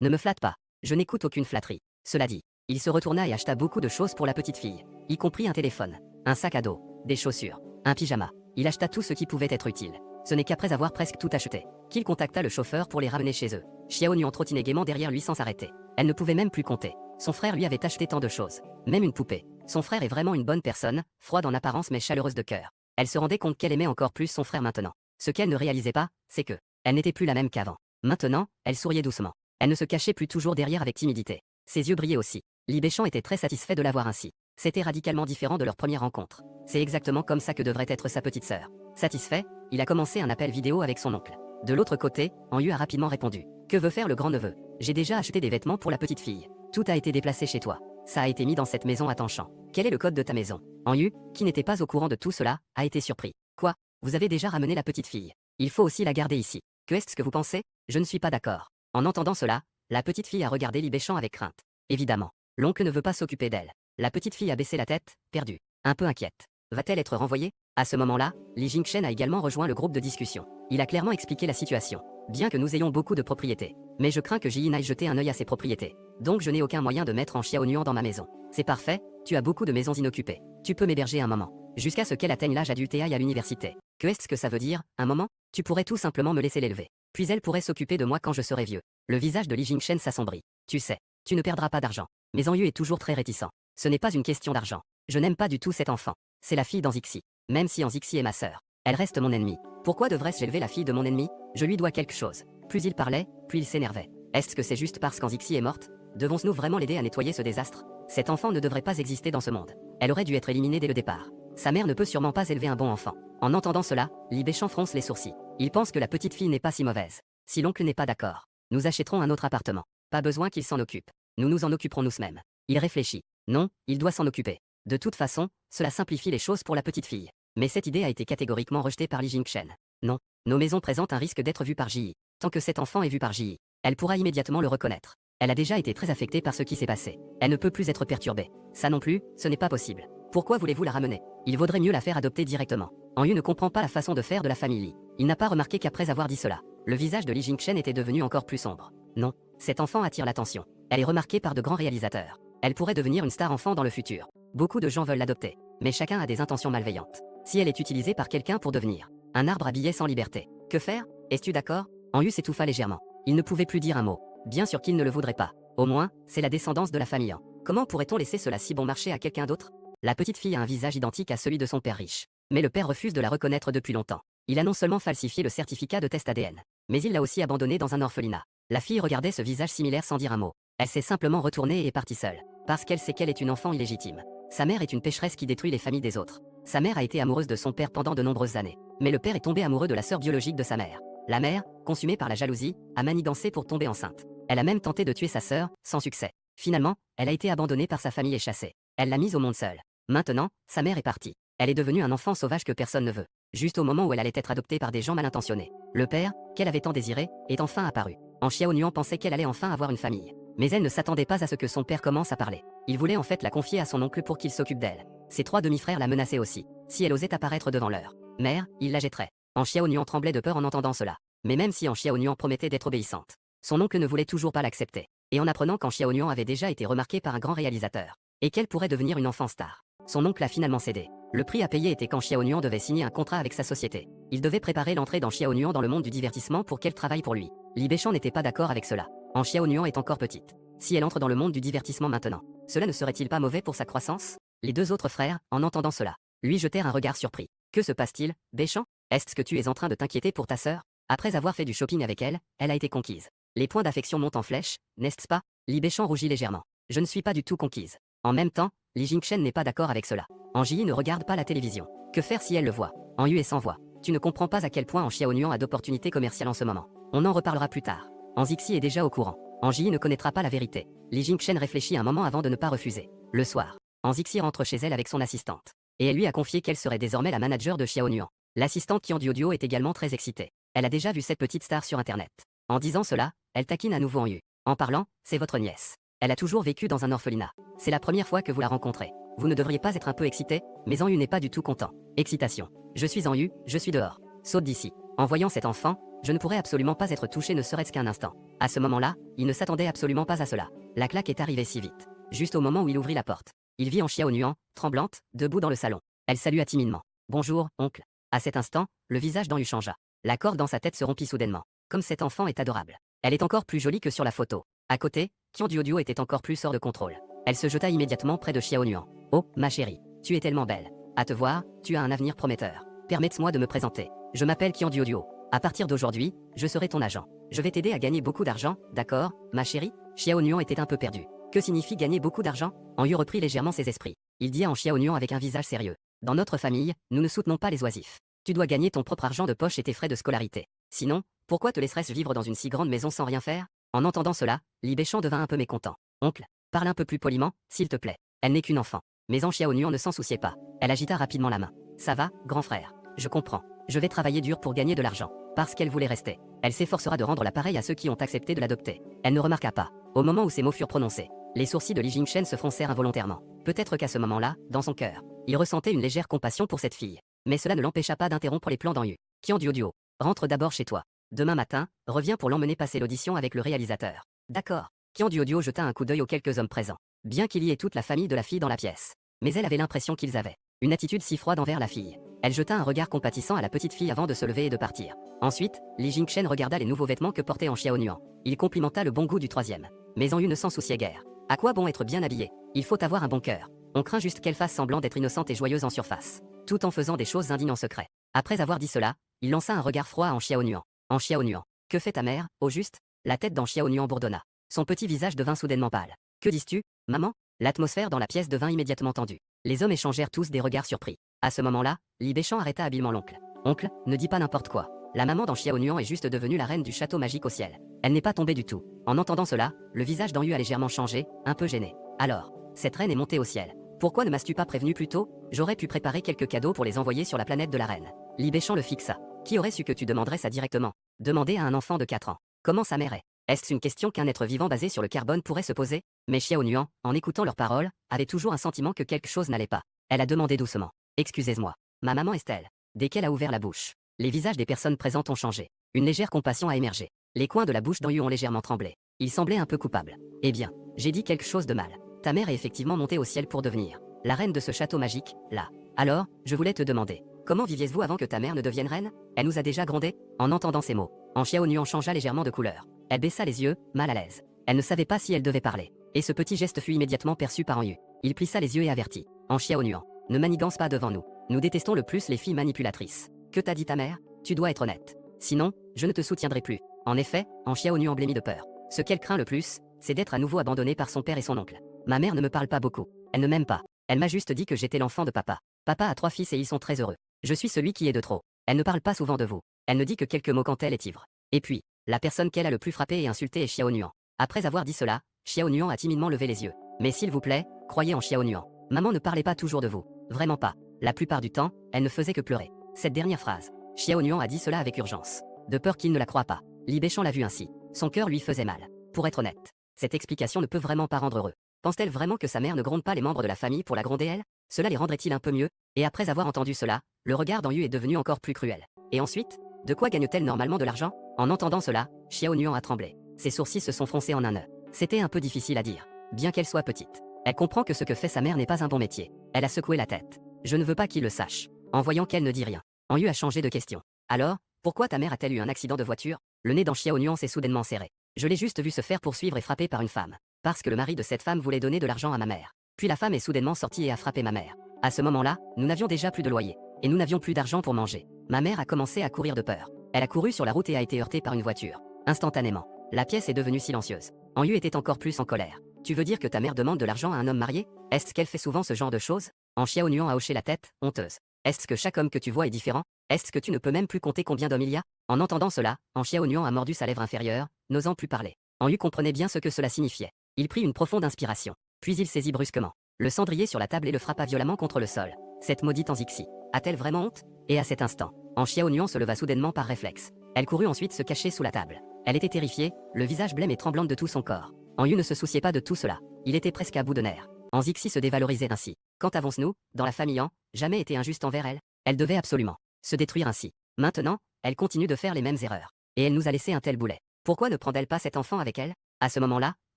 me flatte pas. Je n'écoute aucune flatterie. Cela dit, il se retourna et acheta beaucoup de choses pour la petite fille, y compris un téléphone, un sac à dos, des chaussures, un pyjama. Il acheta tout ce qui pouvait être utile. Ce n'est qu'après avoir presque tout acheté qu'il contacta le chauffeur pour les ramener chez eux. Xiao Nuan trottinait gaiement derrière lui sans s'arrêter. Elle ne pouvait même plus compter. Son frère lui avait acheté tant de choses, même une poupée. Son frère est vraiment une bonne personne, froide en apparence mais chaleureuse de cœur. Elle se rendait compte qu'elle aimait encore plus son frère maintenant. Ce qu'elle ne réalisait pas, c'est que elle n'était plus la même qu'avant. Maintenant, elle souriait doucement. Elle ne se cachait plus toujours derrière avec timidité. Ses yeux brillaient aussi. Li Béchamp était très satisfait de la voir ainsi. C'était radicalement différent de leur première rencontre. C'est exactement comme ça que devrait être sa petite sœur. Satisfait, il a commencé un appel vidéo avec son oncle. De l'autre côté, Anyu a rapidement répondu. Que veut faire le grand-neveu? J'ai déjà acheté des vêtements pour la petite fille. Tout a été déplacé chez toi. Ça a été mis dans cette maison à Tanchamp. Quel est le code de ta maison? Anyu, qui n'était pas au courant de tout cela, a été surpris. Quoi? Vous avez déjà ramené la petite fille? Il faut aussi la garder ici. Que est-ce que vous pensez? Je ne suis pas d'accord. En entendant cela, la petite fille a regardé Li Béchamp avec crainte. Évidemment, l'oncle ne veut pas s'occuper d'elle. La petite fille a baissé la tête, perdue, un peu inquiète. Va-t-elle être renvoyée? À ce moment-là, Li Jingchen a également rejoint le groupe de discussion. Il a clairement expliqué la situation. Bien que nous ayons beaucoup de propriétés, mais je crains que Ji aille jeter un œil à ses propriétés. Donc je n'ai aucun moyen de mettre en Xiaonuan dans ma maison. C'est parfait, tu as beaucoup de maisons inoccupées. Tu peux m'héberger un moment. Jusqu'à ce qu'elle atteigne l'âge adulte et aille à l'université. Que est-ce que ça veut dire, un moment? Tu pourrais tout simplement me laisser l'élever. Puis elle pourrait s'occuper de moi quand je serai vieux. Le visage de Li Jingchen s'assombrit. Tu sais, tu ne perdras pas d'argent. Mais Anyu est toujours très réticent. Ce n'est pas une question d'argent. Je n'aime pas du tout cet enfant. C'est la fille d'Anzixi. Même si Anzixi est ma sœur, elle reste mon ennemie. Pourquoi devrais-je élever la fille de mon ennemi? Je lui dois quelque chose. Plus il parlait, plus il s'énervait. Est-ce que c'est juste parce qu'Anzixi est morte? Devons-nous vraiment l'aider à nettoyer ce désastre? Cet enfant ne devrait pas exister dans ce monde. Elle aurait dû être éliminée dès le départ. Sa mère ne peut sûrement pas élever un bon enfant. En entendant cela, Li Béchamp fronce les sourcils. Il pense que la petite fille n'est pas si mauvaise. Si l'oncle n'est pas d'accord, nous achèterons un autre appartement. Pas besoin qu'il s'en occupe. Nous nous en occuperons nous-mêmes. Il réfléchit. Non, il doit s'en occuper. De toute façon, cela simplifie les choses pour la petite fille. Mais cette idée a été catégoriquement rejetée par Li Jingchen. Non, nos maisons présentent un risque d'être vues par Ji. Tant que cet enfant est vu par Ji, elle pourra immédiatement le reconnaître. Elle a déjà été très affectée par ce qui s'est passé. Elle ne peut plus être perturbée. Ça non plus, ce n'est pas possible. Pourquoi voulez-vous la ramener? Il vaudrait mieux la faire adopter directement. Anyu ne comprend pas la façon de faire de la famille Li. Il n'a pas remarqué qu'après avoir dit cela, le visage de Li Jingchen était devenu encore plus sombre. Non, cet enfant attire l'attention. Elle est remarquée par de grands réalisateurs. Elle pourrait devenir une star enfant dans le futur. Beaucoup de gens veulent l'adopter, mais chacun a des intentions malveillantes. Si elle est utilisée par quelqu'un pour devenir un arbre à billets sans liberté, que faire? Es-tu d'accord? Anyu s'étouffa légèrement. Il ne pouvait plus dire un mot. Bien sûr qu'il ne le voudrait pas. Au moins, c'est la descendance de la famille Han. Comment pourrait-on laisser cela si bon marché à quelqu'un d'autre? La petite fille a un visage identique à celui de son père riche. Mais le père refuse de la reconnaître depuis longtemps. Il a non seulement falsifié le certificat de test ADN, mais il l'a aussi abandonné dans un orphelinat. La fille regardait ce visage similaire sans dire un mot. Elle s'est simplement retournée et est partie seule. Parce qu'elle sait qu'elle est une enfant illégitime. Sa mère est une pécheresse qui détruit les familles des autres. Sa mère a été amoureuse de son père pendant de nombreuses années. Mais le père est tombé amoureux de la sœur biologique de sa mère. La mère, consumée par la jalousie, a manigancé pour tomber enceinte. Elle a même tenté de tuer sa sœur, sans succès. Finalement, elle a été abandonnée par sa famille et chassée. Elle l'a mise au monde seule. Maintenant, sa mère est partie. Elle est devenue un enfant sauvage que personne ne veut. Juste au moment où elle allait être adoptée par des gens mal intentionnés. Le père, qu'elle avait tant désiré, est enfin apparu. En Xiaonuan pensait qu'elle allait enfin avoir une famille. Mais elle ne s'attendait pas à ce que son père commence à parler. Il voulait en fait la confier à son oncle pour qu'il s'occupe d'elle. Ses 3 demi-frères la menaçaient aussi. Si elle osait apparaître devant leur mère, il la jetterait. En Xiaonuan tremblait de peur en entendant cela. Mais même si en Xiaonuan promettait d'être obéissante, son oncle ne voulait toujours pas l'accepter. Et en apprenant qu'en Xiaonuan avait déjà été remarqué par un grand réalisateur, et qu'elle pourrait devenir une enfant star, son oncle a finalement cédé. Le prix à payer était qu'en Xiaonuan devait signer un contrat avec sa société. Il devait préparer l'entrée dans Xiaonuan dans le monde du divertissement pour qu'elle travaille pour lui. Li Béchamp n'était pas d'accord avec cela. En Xiaonuan est encore petite. Si elle entre dans le monde du divertissement maintenant, cela ne serait-il pas mauvais pour sa croissance? Les 2 autres frères, en entendant cela, lui jetèrent un regard surpris. Que se passe-t-il, Béchamp? Est-ce que tu es en train de t'inquiéter pour ta sœur? Après avoir fait du shopping avec elle, elle a été conquise. Les points d'affection montent en flèche, n'est-ce pas? Li Béchamp rougit légèrement. Je ne suis pas du tout conquise. En même temps, Li Jingchen n'est pas d'accord avec cela. Anji ne regarde pas la télévision. Que faire si elle le voit? Anyu est sans voix. Tu ne comprends pas à quel point en Xiaonuan a d'opportunités commerciales en ce moment. On en reparlera plus tard. Anzixi est déjà au courant. Anji ne connaîtra pas la vérité. Li Jingchen réfléchit un moment avant de ne pas refuser. Le soir, Anzixi rentre chez elle avec son assistante. Et elle lui a confié qu'elle serait désormais la manager de Xiaonuan. L'assistante Qian Duoduo est également très excitée. Elle a déjà vu cette petite star sur internet. En disant cela, elle taquine à nouveau Anyu. En parlant, c'est votre nièce. Elle a toujours vécu dans un orphelinat. C'est la première fois que vous la rencontrez. Vous ne devriez pas être un peu excité, mais Anyu n'est pas du tout content. Excitation. Je suis Anyu, je suis dehors. Saute d'ici. En voyant cet enfant, je ne pourrais absolument pas être touché ne serait-ce qu'un instant. À ce moment-là, il ne s'attendait absolument pas à cela. La claque est arrivée si vite. Juste au moment où il ouvrit la porte. Il vit en Xiaonuan, tremblante, debout dans le salon. Elle salua timidement. Bonjour, oncle. À cet instant, le visage d'Anyu changea. La corde dans sa tête se rompit soudainement. Comme cet enfant est adorable. Elle est encore plus jolie que sur la photo. À côté, Qian Duoduo était encore plus hors de contrôle. Elle se jeta immédiatement près de Xiaonuan. Oh, ma chérie, tu es tellement belle. À te voir, tu as un avenir prometteur. Permette-moi de me présenter. Je m'appelle Qian Duoduo. À partir d'aujourd'hui, je serai ton agent. Je vais t'aider à gagner beaucoup d'argent, d'accord, ma chérie? Xiao Nuan était un peu perdu. Que signifie gagner beaucoup d'argent? En Yu reprit légèrement ses esprits. Il dit en Xiao Nuan avec un visage sérieux. Dans notre famille, nous ne soutenons pas les oisifs. Tu dois gagner ton propre argent de poche et tes frais de scolarité. Sinon, pourquoi te laisserais-je vivre dans une si grande maison sans rien faire? En entendant cela, Li Béchan devint un peu mécontent. Oncle, parle un peu plus poliment, s'il te plaît. Elle n'est qu'une enfant. Mais en Xiao Nuan ne s'en souciait pas. Elle agita rapidement la main. Ça va, grand frère. Je comprends. Je vais travailler dur pour gagner de l'argent. Parce qu'elle voulait rester. Elle s'efforcera de rendre l'appareil à ceux qui ont accepté de l'adopter. Elle ne remarqua pas. Au moment où ces mots furent prononcés, les sourcils de Li Jingchen se froncèrent involontairement. Peut-être qu'à ce moment-là, dans son cœur, il ressentait une légère compassion pour cette fille. Mais cela ne l'empêcha pas d'interrompre les plans d'Enyu. Qian Duoduo, rentre d'abord chez toi. Demain matin, reviens pour l'emmener passer l'audition avec le réalisateur. D'accord. Qian Duoduo jeta un coup d'œil aux quelques hommes présents. Bien qu'il y ait toute la famille de la fille dans la pièce. Mais elle avait l'impression qu'ils avaient une attitude si froide envers la fille. Elle jeta un regard compatissant à la petite fille avant de se lever et de partir. Ensuite, Li Jingchen regarda les nouveaux vêtements que portait en Xiao Nuan. Il complimenta le bon goût du troisième. Mais Enyu ne s'en souciait guère. À quoi bon être bien habillé? Il faut avoir un bon cœur. On craint juste qu'elle fasse semblant d'être innocente et joyeuse en surface, tout en faisant des choses indignes en secret. Après avoir dit cela, il lança un regard froid en Xiao Nuan. En Xiao Nuan, que fait ta mère, au juste? La tête d'en Xiao Nuan bourdonna. Son petit visage devint soudainement pâle. Que dis-tu, maman? L'atmosphère dans la pièce devint immédiatement tendue. Les hommes échangèrent tous des regards surpris. À ce moment-là, Li Béchan arrêta habilement l'oncle. Oncle, ne dis pas n'importe quoi. La maman d'en Xiao Nuan est juste devenue la reine du château magique au ciel. Elle n'est pas tombée du tout. En entendant cela, le visage d'Enyu a légèrement changé, un peu gêné. Alors, cette reine est montée au ciel. Pourquoi ne m'as-tu pas prévenu plus tôt? J'aurais pu préparer quelques cadeaux pour les envoyer sur la planète de la reine. Li Béchan le fixa. Qui aurait su que tu demanderais ça directement? Demander à un enfant de 4 ans. Comment sa mère est? Est-ce une question qu'un être vivant basé sur le carbone pourrait se poser? Mais Xiao Nuan, en écoutant leurs paroles, avait toujours un sentiment que quelque chose n'allait pas. Elle a demandé doucement. Excusez-moi. Ma maman est-elle? Dès qu'elle a ouvert la bouche, les visages des personnes présentes ont changé. Une légère compassion a émergé. Les coins de la bouche d'Enyu ont légèrement tremblé. Il semblait un peu coupable. Eh bien, j'ai dit quelque chose de mal. Ta mère est effectivement montée au ciel pour devenir la reine de ce château magique, là. Alors, je voulais te demander, comment viviez-vous avant que ta mère ne devienne reine? Elle nous a déjà grondé. En entendant ces mots, en Xiao Nuan changea légèrement de couleur. Elle baissa les yeux, mal à l'aise. Elle ne savait pas si elle devait parler. Et ce petit geste fut immédiatement perçu par Enyu. Il plissa les yeux et avertit. En Xiao Nuan, ne manigance pas devant nous. Nous détestons le plus les filles manipulatrices. Que t'a dit ta mère? Tu dois être honnête. Sinon, je ne te soutiendrai plus. En effet, en Xiao Nuan blêmit de peur. Ce qu'elle craint le plus, c'est d'être à nouveau abandonnée par son père et son oncle. Ma mère ne me parle pas beaucoup. Elle ne m'aime pas. Elle m'a juste dit que j'étais l'enfant de papa. Papa a 3 fils et ils sont très heureux. Je suis celui qui est de trop. Elle ne parle pas souvent de vous. Elle ne dit que quelques mots quand elle est ivre. Et puis, la personne qu'elle a le plus frappée et insultée est Xiao Nuan. Après avoir dit cela, Xiao Nuan a timidement levé les yeux. Mais s'il vous plaît, croyez en Xiao Nuan. Maman ne parlait pas toujours de vous. Vraiment pas. La plupart du temps, elle ne faisait que pleurer. Cette dernière phrase, Xiao Nuan a dit cela avec urgence. De peur qu'il ne la croie pas. Li Béchan l'a vu ainsi. Son cœur lui faisait mal. Pour être honnête, cette explication ne peut vraiment pas rendre heureux. Pense-t-elle vraiment que sa mère ne gronde pas les membres de la famille pour la gronder elle? Cela les rendrait-il un peu mieux? Et après avoir entendu cela, le regard d'Enyu est devenu encore plus cruel. Et ensuite, de quoi gagne-t-elle normalement de l'argent? En entendant cela, Xiao Nuan a tremblé. Ses sourcils se sont froncés en un nœud. C'était un peu difficile à dire, bien qu'elle soit petite. Elle comprend que ce que fait sa mère n'est pas un bon métier. Elle a secoué la tête. Je ne veux pas qu'il le sache. En voyant qu'elle ne dit rien, Enyu a changé de question. Alors, pourquoi ta mère a-t-elle eu un accident de voiture? Le nez d'en Xiao Nuan s'est soudainement serré. Je l'ai juste vu se faire poursuivre et frapper par une femme. Parce que le mari de cette femme voulait donner de l'argent à ma mère. Puis la femme est soudainement sortie et a frappé ma mère. À ce moment-là, nous n'avions déjà plus de loyer. Et nous n'avions plus d'argent pour manger. Ma mère a commencé à courir de peur. Elle a couru sur la route et a été heurtée par une voiture. Instantanément, la pièce est devenue silencieuse. Enyu était encore plus en colère. Tu veux dire que ta mère demande de l'argent à un homme marié? Est-ce qu'elle fait souvent ce genre de choses? En Xiao Nuan a hoché la tête, honteuse. Est-ce que chaque homme que tu vois est différent? Est-ce que tu ne peux même plus compter combien d'hommes il y a? En entendant cela, en Xiao Nuan a mordu sa lèvre inférieure, n'osant plus parler. Enyu comprenait bien ce que cela signifiait. Il prit une profonde inspiration. Puis il saisit brusquement le cendrier sur la table et le frappa violemment contre le sol. Cette maudite Anzixi a-t-elle vraiment honte? Et à cet instant, en Xiao Nuan se leva soudainement par réflexe. Elle courut ensuite se cacher sous la table. Elle était terrifiée, le visage blême et tremblante de tout son corps. Enyu ne se souciait pas de tout cela. Il était presque à bout de nerfs. Anzixi se dévalorisait ainsi. Quand avons-nous, dans la famille jamais été injuste envers elle? Elle devait absolument se détruire ainsi. Maintenant, elle continue de faire les mêmes erreurs. Et elle nous a laissé un tel boulet. Pourquoi ne prend-elle pas cet enfant avec elle? À ce moment-là,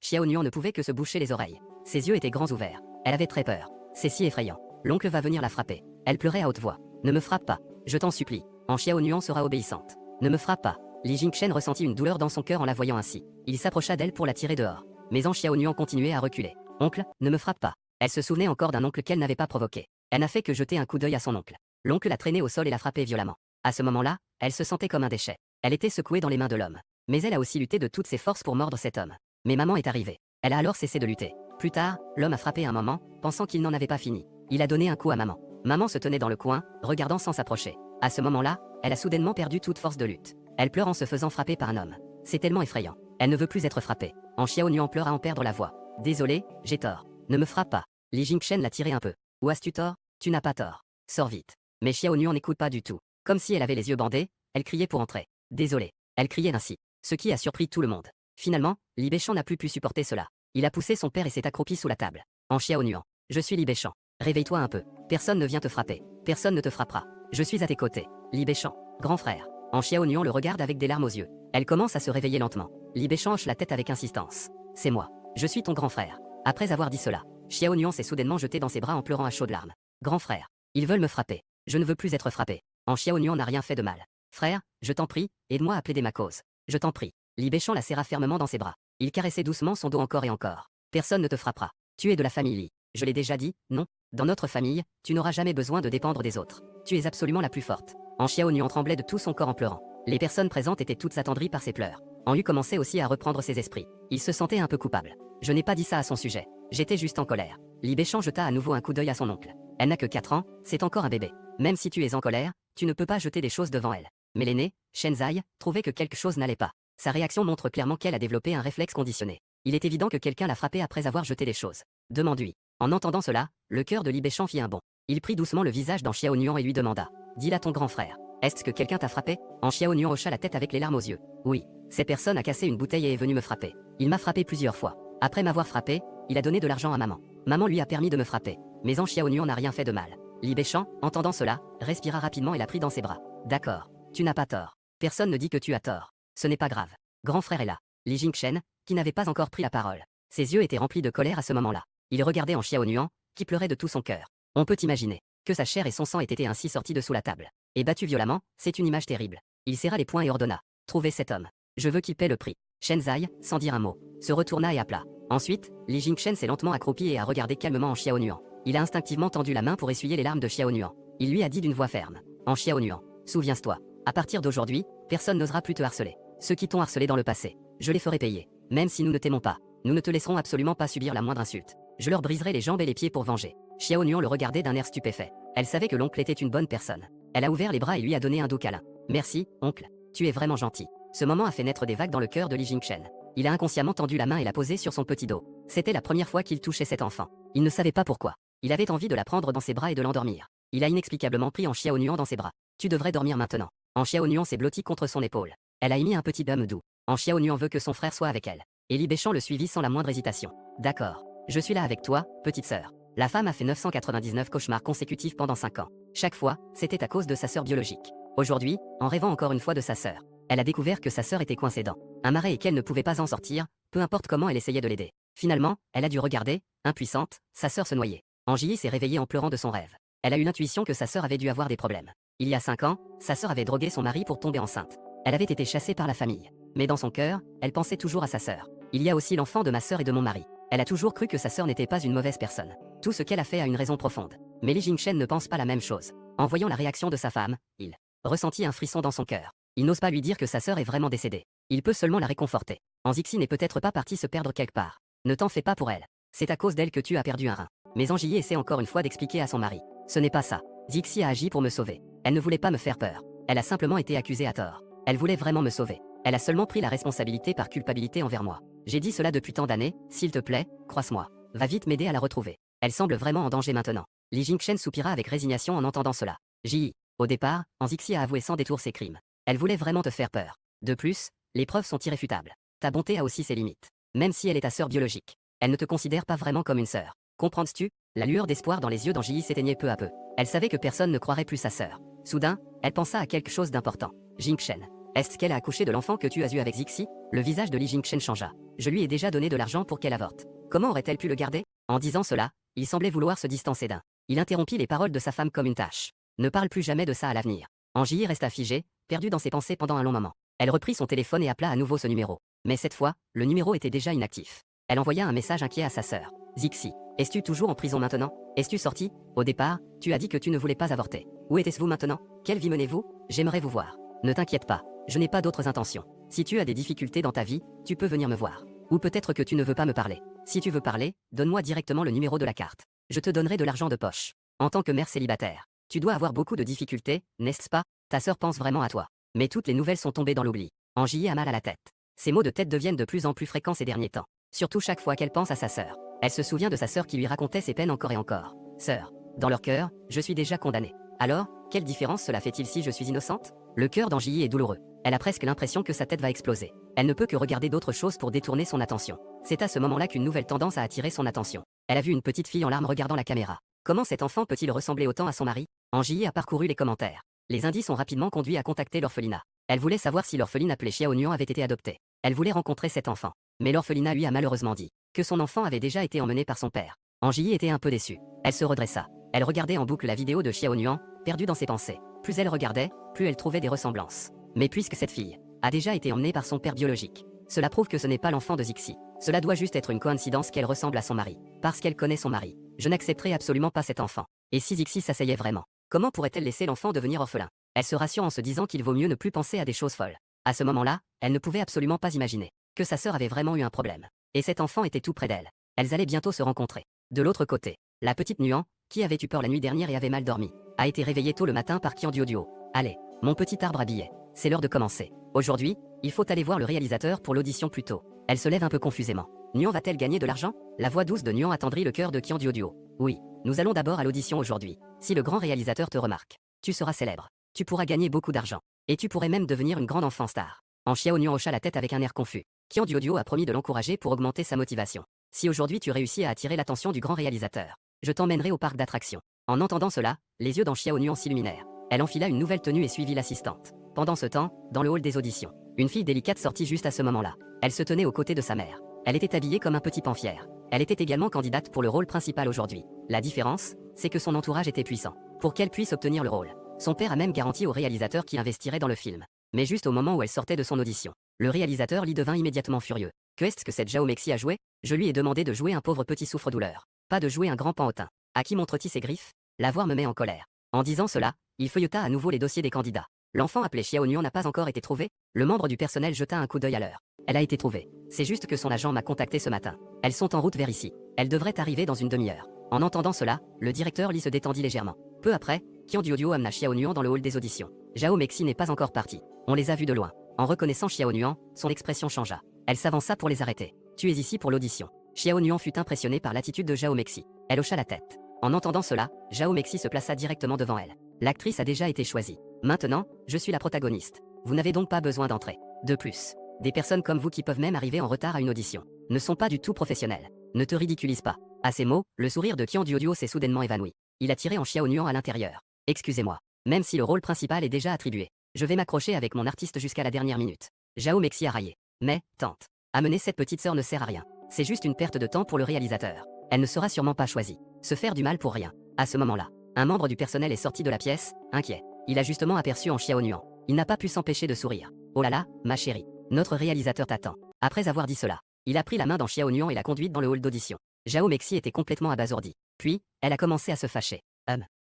Xiao Nuan ne pouvait que se boucher les oreilles. Ses yeux étaient grands ouverts. Elle avait très peur. C'est si effrayant. L'oncle va venir la frapper. Elle pleurait à haute voix. Ne me frappe pas. Je t'en supplie. En Xiao Nuan sera obéissante. Ne me frappe pas. Li Jingchen ressentit une douleur dans son cœur en la voyant ainsi. Il s'approcha d'elle pour la tirer dehors. Mais en Xiao Nuan continuait à reculer. Oncle, ne me frappe pas. Elle se souvenait encore d'un oncle qu'elle n'avait pas provoqué. Elle n'a fait que jeter un coup d'œil à son oncle. L'oncle l'a traînée au sol et l'a frappée violemment. À ce moment-là, elle se sentait comme un déchet. Elle était secouée dans les mains de l'homme. Mais elle a aussi lutté de toutes ses forces pour mordre cet homme. Mais maman est arrivée. Elle a alors cessé de lutter. Plus tard, l'homme a frappé un moment, pensant qu'il n'en avait pas fini. Il a donné un coup à maman. Maman se tenait dans le coin, regardant sans s'approcher. À ce moment-là, elle a soudainement perdu toute force de lutte. Elle pleure en se faisant frapper par un homme. C'est tellement effrayant. Elle ne veut plus être frappée. En Xiao Nuan pleure à en perdre la voix. Désolé, j'ai tort. Ne me frappe pas. Li Jingchen l'a tiré un peu. Ou as-tu tort? Tu n'as pas tort. Sors vite. Mais Xiao Nuan n'écoute pas du tout. Comme si elle avait les yeux bandés, elle criait pour entrer. Désolé. Elle criait ainsi. Ce qui a surpris tout le monde. Finalement, Li Beichang n'a plus pu supporter cela. Il a poussé son père et s'est accroupi sous la table. En Xiao Nuan. Je suis Li Beichang. Réveille-toi un peu. Personne ne vient te frapper. Personne ne te frappera. Je suis à tes côtés. Li Beichang. Grand frère. En Xiao Nuan le regarde avec des larmes aux yeux. Elle commence à se réveiller lentement. Li Beichang hoche la tête avec insistance. C'est moi. Je suis ton grand frère. Après avoir dit cela, Xiao Nuan s'est soudainement jeté dans ses bras en pleurant à chaudes larmes. Grand frère. Ils veulent me frapper. Je ne veux plus être frappé. En Xiao Nuan n'a rien fait de mal. Frère, je t'en prie, aide-moi à plaider ma cause. Je t'en prie. Li Beichang la serra fermement dans ses bras. Il caressait doucement son dos encore et encore. Personne ne te frappera. Tu es de la famille Li. Je l'ai déjà dit, non. Dans notre famille, tu n'auras jamais besoin de dépendre des autres. Tu es absolument la plus forte. En Xiao Nuan tremblait de tout son corps en pleurant. Les personnes présentes étaient toutes attendries par ses pleurs. En Yu commençait aussi à reprendre ses esprits. Il se sentait un peu coupable. Je n'ai pas dit ça à son sujet. J'étais juste en colère. Li Beichang jeta à nouveau un coup d'œil à son oncle. Elle n'a que 4 ans, c'est encore un bébé. Même si tu es en colère, tu ne peux pas jeter des choses devant elle. Mais l'aîné, Shenzai, trouvait que quelque chose n'allait pas. Sa réaction montre clairement qu'elle a développé un réflexe conditionné. Il est évident que quelqu'un l'a frappé après avoir jeté des choses. Demande-lui. En entendant cela, le cœur de Li Beichang fit un bond. Il prit doucement le visage d'en Xiao Nuan et lui demanda. Dis-le à ton grand frère. Est-ce que quelqu'un t'a frappé? En Xiao Nuan hocha la tête avec les larmes aux yeux. Oui. Cette personne a cassé une bouteille et est venue me frapper. Il m'a frappé plusieurs fois. Après m'avoir frappé, il a donné de l'argent à maman. Maman lui a permis de me frapper. Mais en Xiao Nuan n'a rien fait de mal. Li Beichang, entendant cela, respira rapidement et l'a pris dans ses bras. D'accord. Tu n'as pas tort. Personne ne dit que tu as tort. Ce n'est pas grave. Grand frère est là. Li Jingchen, qui n'avait pas encore pris la parole. Ses yeux étaient remplis de colère à ce moment-là. Il regardait en Xiao Nuan, qui pleurait de tout son cœur. On peut imaginer que sa chair et son sang aient été ainsi sortis de sous la table. Et battu violemment, c'est une image terrible. Il serra les poings et ordonna. Trouvez cet homme. Je veux qu'il paie le prix. Shenzai, sans dire un mot, se retourna et appela. Ensuite, Li Jingchen s'est lentement accroupi et a regardé calmement en Xiao Nuan. Il a instinctivement tendu la main pour essuyer les larmes de Xiao Nuan. Il lui a dit d'une voix ferme. En Xiao Nuan, souviens-toi. À partir d'aujourd'hui, personne n'osera plus te harceler. Ceux qui t'ont harcelé dans le passé, je les ferai payer. Même si nous ne t'aimons pas, nous ne te laisserons absolument pas subir la moindre insulte. Je leur briserai les jambes et les pieds pour venger. Xiao Nuan le regardait d'un air stupéfait. Elle savait que l'oncle était une bonne personne. Elle a ouvert les bras et lui a donné un doux câlin. Merci, oncle. Tu es vraiment gentil. Ce moment a fait naître des vagues dans le cœur de Li Jingchen. Il a inconsciemment tendu la main et l'a posée sur son petit dos. C'était la première fois qu'il touchait cet enfant. Il ne savait pas pourquoi. Il avait envie de la prendre dans ses bras et de l'endormir. Il a inexplicablement pris en Xiao Nuan dans ses bras. Tu devrais dormir maintenant. En Xiao Nuan s'est blotti contre son épaule. Elle a émis un petit baume doux. En Xiao Nuan veut que son frère soit avec elle. Et Li Beichang le suivit sans la moindre hésitation. D'accord. Je suis là avec toi, petite sœur. La femme a fait 999 cauchemars consécutifs pendant 5 ans. Chaque fois, c'était à cause de sa sœur biologique. Aujourd'hui, en rêvant encore une fois de sa sœur, elle a découvert que sa sœur était coincée dans un marais et qu'elle ne pouvait pas en sortir, peu importe comment elle essayait de l'aider. Finalement, elle a dû regarder, impuissante, sa sœur se noyer. Angie s'est réveillée en pleurant de son rêve. Elle a eu l'intuition que sa sœur avait dû avoir des problèmes. Il y a 5 ans, sa sœur avait drogué son mari pour tomber enceinte. Elle avait été chassée par la famille. Mais dans son cœur, elle pensait toujours à sa sœur. Il y a aussi l'enfant de ma sœur et de mon mari. Elle a toujours cru que sa sœur n'était pas une mauvaise personne. Tout ce qu'elle a fait a une raison profonde. Mais Li Jingchen ne pense pas la même chose. En voyant la réaction de sa femme, il ressentit un frisson dans son cœur. Il n'ose pas lui dire que sa sœur est vraiment décédée. Il peut seulement la réconforter. Anxi n'est peut-être pas partie se perdre quelque part. Ne t'en fais pas pour elle. C'est à cause d'elle que tu as perdu un rein. Mais Angie essaie encore une fois d'expliquer à son mari. Ce n'est pas ça. Zixi a agi pour me sauver. Elle ne voulait pas me faire peur. Elle a simplement été accusée à tort. Elle voulait vraiment me sauver. Elle a seulement pris la responsabilité par culpabilité envers moi. J'ai dit cela depuis tant d'années, s'il te plaît, croise-moi. Va vite m'aider à la retrouver. Elle semble vraiment en danger maintenant. Li Jingchen soupira avec résignation en entendant cela. Ji. Au départ, Anxi a avoué sans détour ses crimes. Elle voulait vraiment te faire peur. De plus, les preuves sont irréfutables. Ta bonté a aussi ses limites. Même si elle est ta sœur biologique. Elle ne te considère pas vraiment comme une sœur. Comprends-tu? La lueur d'espoir dans les yeux d'Angie s'éteignait peu à peu. Elle savait que personne ne croirait plus sa sœur. Soudain, elle pensa à quelque chose d'important. Jingchen. Est-ce qu'elle a accouché de l'enfant que tu as eu avec Zixi? Le visage de Li Jingchen changea. Je lui ai déjà donné de l'argent pour qu'elle avorte. Comment aurait-elle pu le garder? En disant cela, il semblait vouloir se distancer d'un. Il interrompit les paroles de sa femme comme une tâche. Ne parle plus jamais de ça à l'avenir. Angie resta figée, perdue dans ses pensées pendant un long moment. Elle reprit son téléphone et appela à nouveau ce numéro. Mais cette fois, le numéro était déjà inactif. Elle envoya un message inquiet à sa sœur. Zixi, es-tu toujours en prison maintenant? Es-tu sorti? Au départ, tu as dit que tu ne voulais pas avorter. Où était-vous maintenant? Quelle vie menez-vous? J'aimerais vous voir. Ne t'inquiète pas, je n'ai pas d'autres intentions. Si tu as des difficultés dans ta vie, tu peux venir me voir. Ou peut-être que tu ne veux pas me parler. Si tu veux parler, donne-moi directement le numéro de la carte. Je te donnerai de l'argent de poche. En tant que mère célibataire, tu dois avoir beaucoup de difficultés, n'est-ce pas? Ta sœur pense vraiment à toi. Mais toutes les nouvelles sont tombées dans l'oubli. Angie a mal à la tête. Ces maux de tête deviennent de plus en plus fréquents ces derniers temps. Surtout chaque fois qu'elle pense à sa sœur. Elle se souvient de sa sœur qui lui racontait ses peines encore et encore. Sœur, dans leur cœur, je suis déjà condamnée. Alors, quelle différence cela fait-il si je suis innocente? Le cœur d'Angie est douloureux. Elle a presque l'impression que sa tête va exploser. Elle ne peut que regarder d'autres choses pour détourner son attention. C'est à ce moment-là qu'une nouvelle tendance a attiré son attention. Elle a vu une petite fille en larmes regardant la caméra. Comment cet enfant peut-il ressembler autant à son mari? Angie a parcouru les commentaires. Les indices ont rapidement conduit à contacter l'orphelinat. Elle voulait savoir si l'orpheline appelée Xiaonian avait été adoptée. Elle voulait rencontrer cet enfant. Mais l'orphelinat lui a malheureusement dit que son enfant avait déjà été emmené par son père. Angie était un peu déçue. Elle se redressa. Elle regardait en boucle la vidéo de Xiaonian, perdue dans ses pensées. Plus elle regardait, plus elle trouvait des ressemblances. Mais puisque cette fille a déjà été emmenée par son père biologique, cela prouve que ce n'est pas l'enfant de Zixi. Cela doit juste être une coïncidence qu'elle ressemble à son mari. Parce qu'elle connaît son mari. Je n'accepterai absolument pas cet enfant. Et si Zixi s'asseyait vraiment, comment pourrait-elle laisser l'enfant devenir orphelin? Elle se rassure en se disant qu'il vaut mieux ne plus penser à des choses folles. À ce moment-là, elle ne pouvait absolument pas imaginer que sa sœur avait vraiment eu un problème. Et cet enfant était tout près d'elle. Elles allaient bientôt se rencontrer. De l'autre côté, la petite Nuan, qui avait eu peur la nuit dernière et avait mal dormi, a été réveillée tôt le matin par Qian Duoduo. Allez, mon petit arbre à billets, c'est l'heure de commencer. Aujourd'hui, il faut aller voir le réalisateur pour l'audition plus tôt. Elle se lève un peu confusément. Nuan va-t-elle gagner de l'argent? La voix douce de Nuan attendrit le cœur de Qian Duoduo. Oui, nous allons d'abord à l'audition aujourd'hui. Si le grand réalisateur te remarque, tu seras célèbre. Tu pourras gagner beaucoup d'argent. Et tu pourrais même devenir une grande enfant star. En Xiaonian hocha la tête avec un air confus. Qian Duoduo a promis de l'encourager pour augmenter sa motivation. Si aujourd'hui tu réussis à attirer l'attention du grand réalisateur, je t'emmènerai au parc d'attractions. En entendant cela, les yeux d'An Xiaonian s'illuminèrent. Elle enfila une nouvelle tenue et suivit l'assistante. Pendant ce temps, dans le hall des auditions, une fille délicate sortit juste à ce moment-là. Elle se tenait aux côtés de sa mère. Elle était habillée comme un petit pamphlet. Elle était également candidate pour le rôle principal aujourd'hui. La différence, c'est que son entourage était puissant. Pour qu'elle puisse obtenir le rôle, son père a même garanti au réalisateur qu'il investirait dans le film. Mais juste au moment où elle sortait de son audition, le réalisateur Li devint immédiatement furieux. Qu'est-ce que cette Zhao Mexi a joué? Je lui ai demandé de jouer un pauvre petit souffre-douleur. Pas de jouer un grand pantin. À qui montre-t-il ses griffes? La voix me met en colère. En disant cela, il feuilleta à nouveau les dossiers des candidats. L'enfant appelé Xiaonian n'a pas encore été trouvé? Le membre du personnel jeta un coup d'œil à l'heure. Elle a été trouvée. C'est juste que son agent m'a contacté ce matin. Elles sont en route vers ici. Elles devraient arriver dans une demi-heure. En entendant cela, le directeur Li se détendit légèrement. Peu après, Qian Duoduo amena Xiaonian dans le hall des auditions. Zhao Mexi n'est pas encore parti. On les a vus de loin. En reconnaissant Xiaonian, son expression changea. Elle s'avança pour les arrêter. Tu es ici pour l'audition. Xiaonian fut impressionné par l'attitude de Zhao Mexi. Elle hocha la tête. En entendant cela, Zhao Mexi se plaça directement devant elle. L'actrice a déjà été choisie. Maintenant, je suis la protagoniste. Vous n'avez donc pas besoin d'entrer. De plus, des personnes comme vous qui peuvent même arriver en retard à une audition ne sont pas du tout professionnelles. Ne te ridiculise pas. À ces mots, le sourire de Qian Duoduo s'est soudainement évanoui. Il a tiré en Xiaonian à l'intérieur. Excusez-moi. Même si le rôle principal est déjà attribué, je vais m'accrocher avec mon artiste jusqu'à la dernière minute. Zhao Mexi a raillé. Mais, tante, amener cette petite sœur ne sert à rien. C'est juste une perte de temps pour le réalisateur. Elle ne sera sûrement pas choisie. Se faire du mal pour rien. À ce moment-là, un membre du personnel est sorti de la pièce, inquiet. Il a justement aperçu en Xiaonian. Il n'a pas pu s'empêcher de sourire. Oh là là, ma chérie. Notre réalisateur t'attend. Après avoir dit cela, il a pris la main d'An Xiaonian et l'a conduite dans le hall d'audition. Zhao Mexi était complètement abasourdi. Puis, elle a commencé à se fâcher.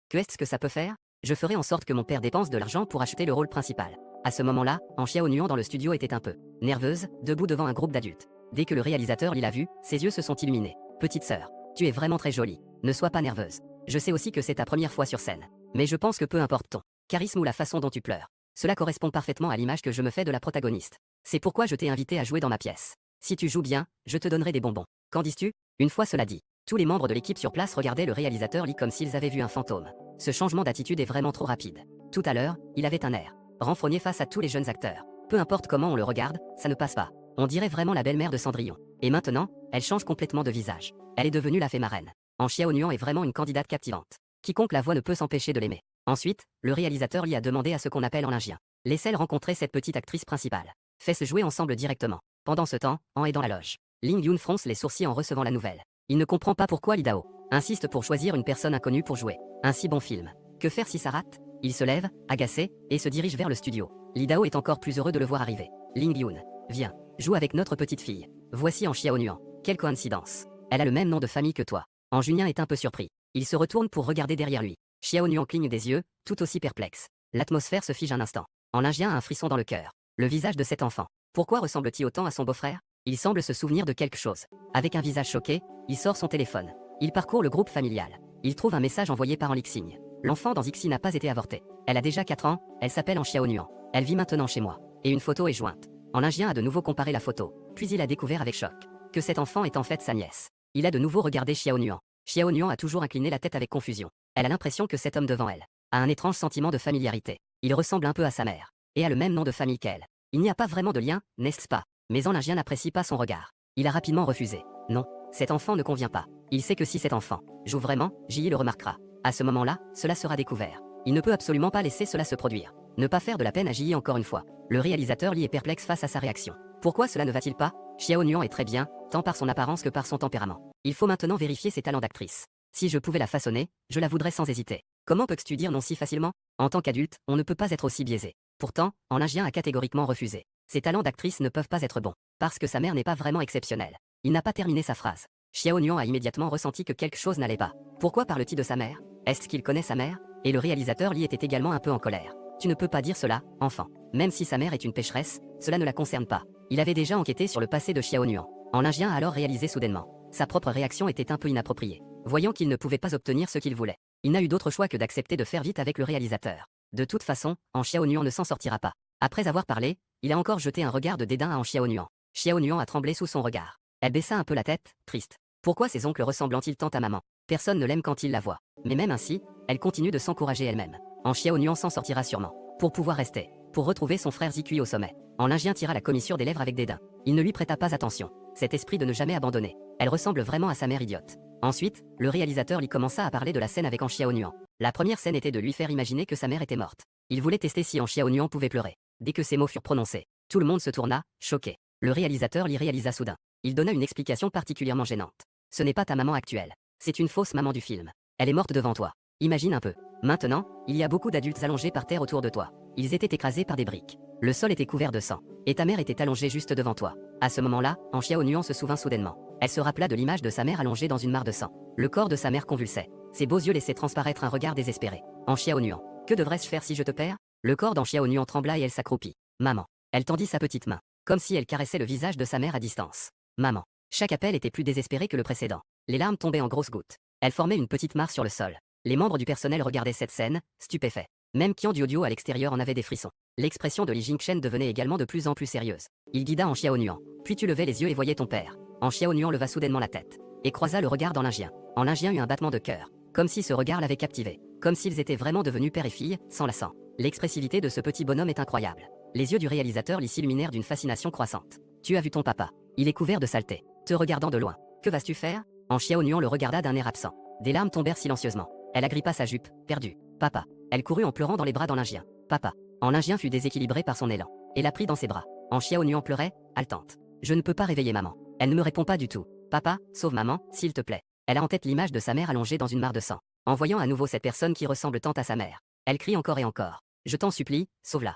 Qu'est-ce que ça peut faire? Je ferai en sorte que mon père dépense de l'argent pour acheter le rôle principal. À ce moment-là, An Xiaonian dans le studio était un peu nerveuse, debout devant un groupe d'adultes. Dès que le réalisateur l'a vue, ses yeux se sont illuminés. Petite sœur, tu es vraiment très jolie. Ne sois pas nerveuse. Je sais aussi que c'est ta première fois sur scène. Mais je pense que peu importe ton charisme ou la façon dont tu pleures, cela correspond parfaitement à l'image que je me fais de la protagoniste. C'est pourquoi je t'ai invité à jouer dans ma pièce. Si tu joues bien, je te donnerai des bonbons. Qu'en dis-tu? Une fois cela dit, tous les membres de l'équipe sur place regardaient le réalisateur Li comme s'ils avaient vu un fantôme. Ce changement d'attitude est vraiment trop rapide. Tout à l'heure, il avait un air renfrogné face à tous les jeunes acteurs. Peu importe comment on le regarde, ça ne passe pas. On dirait vraiment la belle-mère de Cendrillon. Et maintenant, elle change complètement de visage. Elle est devenue la fée marraine. An Xiaonian est vraiment une candidate captivante. Quiconque la voit ne peut s'empêcher de l'aimer. Ensuite, le réalisateur lui a demandé à ce qu'on appelle en lingien. Laissez-le rencontrer cette petite actrice principale. Faites-se jouer ensemble directement. Pendant ce temps, An est dans la loge. Ling Yun fronce les sourcils en recevant la nouvelle. Il ne comprend pas pourquoi Li Dao insiste pour choisir une personne inconnue pour jouer un si bon film. Que faire si ça rate? Il se lève, agacé, et se dirige vers le studio. Li Dao est encore plus heureux de le voir arriver. Ling Yun, viens, joue avec notre petite fille. Voici An Xiaonian. Quelle coïncidence. Elle a le même nom de famille que toi. En Junien est un peu surpris. Il se retourne pour regarder derrière lui. Xiao Nuan cligne des yeux, tout aussi perplexe. L'atmosphère se fige un instant. En Lingien a un frisson dans le cœur. Le visage de cet enfant. Pourquoi ressemble-t-il autant à son beau-frère? Il semble se souvenir de quelque chose. Avec un visage choqué, il sort son téléphone. Il parcourt le groupe familial. Il trouve un message envoyé par en Lixing. L'enfant dans Xi n'a pas été avorté. Elle a déjà 4 ans, elle s'appelle en Xiao Nuan. Elle vit maintenant chez moi. Et une photo est jointe. En Lingien a de nouveau comparé la photo. Puis il a découvert avec choc que cet enfant est en fait sa nièce. Il a de nouveau regardé Xiao Nuan. Xiao Nuan a toujours incliné la tête avec confusion. Elle a l'impression que cet homme devant elle a un étrange sentiment de familiarité. Il ressemble un peu à sa mère. Et a le même nom de famille qu'elle. Il n'y a pas vraiment de lien, n'est-ce pas? Mais en Lingien n'apprécie pas son regard. Il a rapidement refusé. Non, cet enfant ne convient pas. Il sait que si cet enfant joue vraiment, Ji le remarquera. À ce moment-là, cela sera découvert. Il ne peut absolument pas laisser cela se produire. Ne pas faire de la peine à Ji encore une fois. Le réalisateur Li est perplexe face à sa réaction. Pourquoi cela ne va-t-il pas? Xiao Nuan est très bien, tant par son apparence que par son tempérament. Il faut maintenant vérifier ses talents d'actrice. Si je pouvais la façonner, je la voudrais sans hésiter. Comment peux-tu dire non si facilement? En tant qu'adulte, on ne peut pas être aussi biaisé. Pourtant, en Lingien a catégoriquement refusé. Ses talents d'actrice ne peuvent pas être bons, parce que sa mère n'est pas vraiment exceptionnelle. Il n'a pas terminé sa phrase. Xiao Nuan a immédiatement ressenti que quelque chose n'allait pas. Pourquoi parle-t-il de sa mère? Est-ce qu'il connaît sa mère? Et le réalisateur Li était également un peu en colère. Tu ne peux pas dire cela, enfant. Même si sa mère est une pécheresse, cela ne la concerne pas. Il avait déjà enquêté sur le passé de Xiao Nuan. En Lingien a alors réalisé soudainement. Sa propre réaction était un peu inappropriée. Voyant qu'il ne pouvait pas obtenir ce qu'il voulait, il n'a eu d'autre choix que d'accepter de faire vite avec le réalisateur. De toute façon, en Xiao Nuan ne s'en sortira pas. Après avoir parlé, il a encore jeté un regard de dédain à en Xiao Nuan. Xiao Nuan a tremblé sous son regard. Elle baissa un peu la tête, triste. Pourquoi ses oncles ressemblant-ils tant à maman? Personne ne l'aime quand il la voit. Mais même ainsi, elle continue de s'encourager elle-même. En Xiao Nuan s'en sortira sûrement. Pour pouvoir rester. Pour retrouver son frère Zikui au sommet. En Lingien tira la commissure des lèvres avec dédain. Il ne lui prêta pas attention. Cet esprit de ne jamais abandonner. Elle ressemble vraiment à sa mère idiote. Ensuite, le réalisateur lui commença à parler de la scène avec en Xiao Nuan. La première scène était de lui faire imaginer que sa mère était morte. Il voulait tester si en Xiao Nuan pouvait pleurer. Dès que ces mots furent prononcés, tout le monde se tourna, choqué. Le réalisateur l'y réalisa soudain. Il donna une explication particulièrement gênante. Ce n'est pas ta maman actuelle. C'est une fausse maman du film. Elle est morte devant toi. Imagine un peu. Maintenant, il y a beaucoup d'adultes allongés par terre autour de toi. Ils étaient écrasés par des briques. Le sol était couvert de sang. Et ta mère était allongée juste devant toi. À ce moment-là, en Xiao Nuan se souvint soudainement. Elle se rappela de l'image de sa mère allongée dans une mare de sang. Le corps de sa mère convulsait. Ses beaux yeux laissaient transparaître un regard désespéré. En Xiao Nuan. Que devrais-je faire si je te perds? Le corps d'en Xiao Nuan trembla et elle s'accroupit. Maman. Elle tendit sa petite main. Comme si elle caressait le visage de sa mère à distance. Maman. Chaque appel était plus désespéré que le précédent. Les larmes tombaient en grosses gouttes. Elle formait une petite mare sur le sol. Les membres du personnel regardaient cette scène, stupéfaits. Même Qian Duoduo à l'extérieur en avait des frissons. L'expression de Li Jingchen devenait également de plus en plus sérieuse. Il guida en Xiao Nuan. Puis tu levais les yeux et voyais ton père. En Xiao Nuan leva soudainement la tête. Et croisa le regard dans Lingien. En Lingien eut un battement de cœur. Comme si ce regard l'avait captivé. Comme s'ils étaient vraiment devenus père et fille, s'enlaçant. L'expressivité de ce petit bonhomme est incroyable. Les yeux du réalisateur Li s'illuminèrent d'une fascination croissante. Tu as vu ton papa. Il est couvert de saleté. Te regardant de loin. Que vas-tu faire? En Xiao Nuan le regarda d'un air absent. Des larmes tombèrent silencieusement. Elle agrippa sa jupe, perdue. Papa. Elle courut en pleurant dans les bras d'en Lingien. Papa. En Lingien fut déséquilibré par son élan. Et la prit dans ses bras. En Xiao Nuan pleurait, haletante. Je ne peux pas réveiller maman. Elle ne me répond pas du tout. Papa, sauve maman, s'il te plaît. Elle a en tête l'image de sa mère allongée dans une mare de sang. En voyant à nouveau cette personne qui ressemble tant à sa mère. Elle crie encore et encore. Je t'en supplie, sauve-la.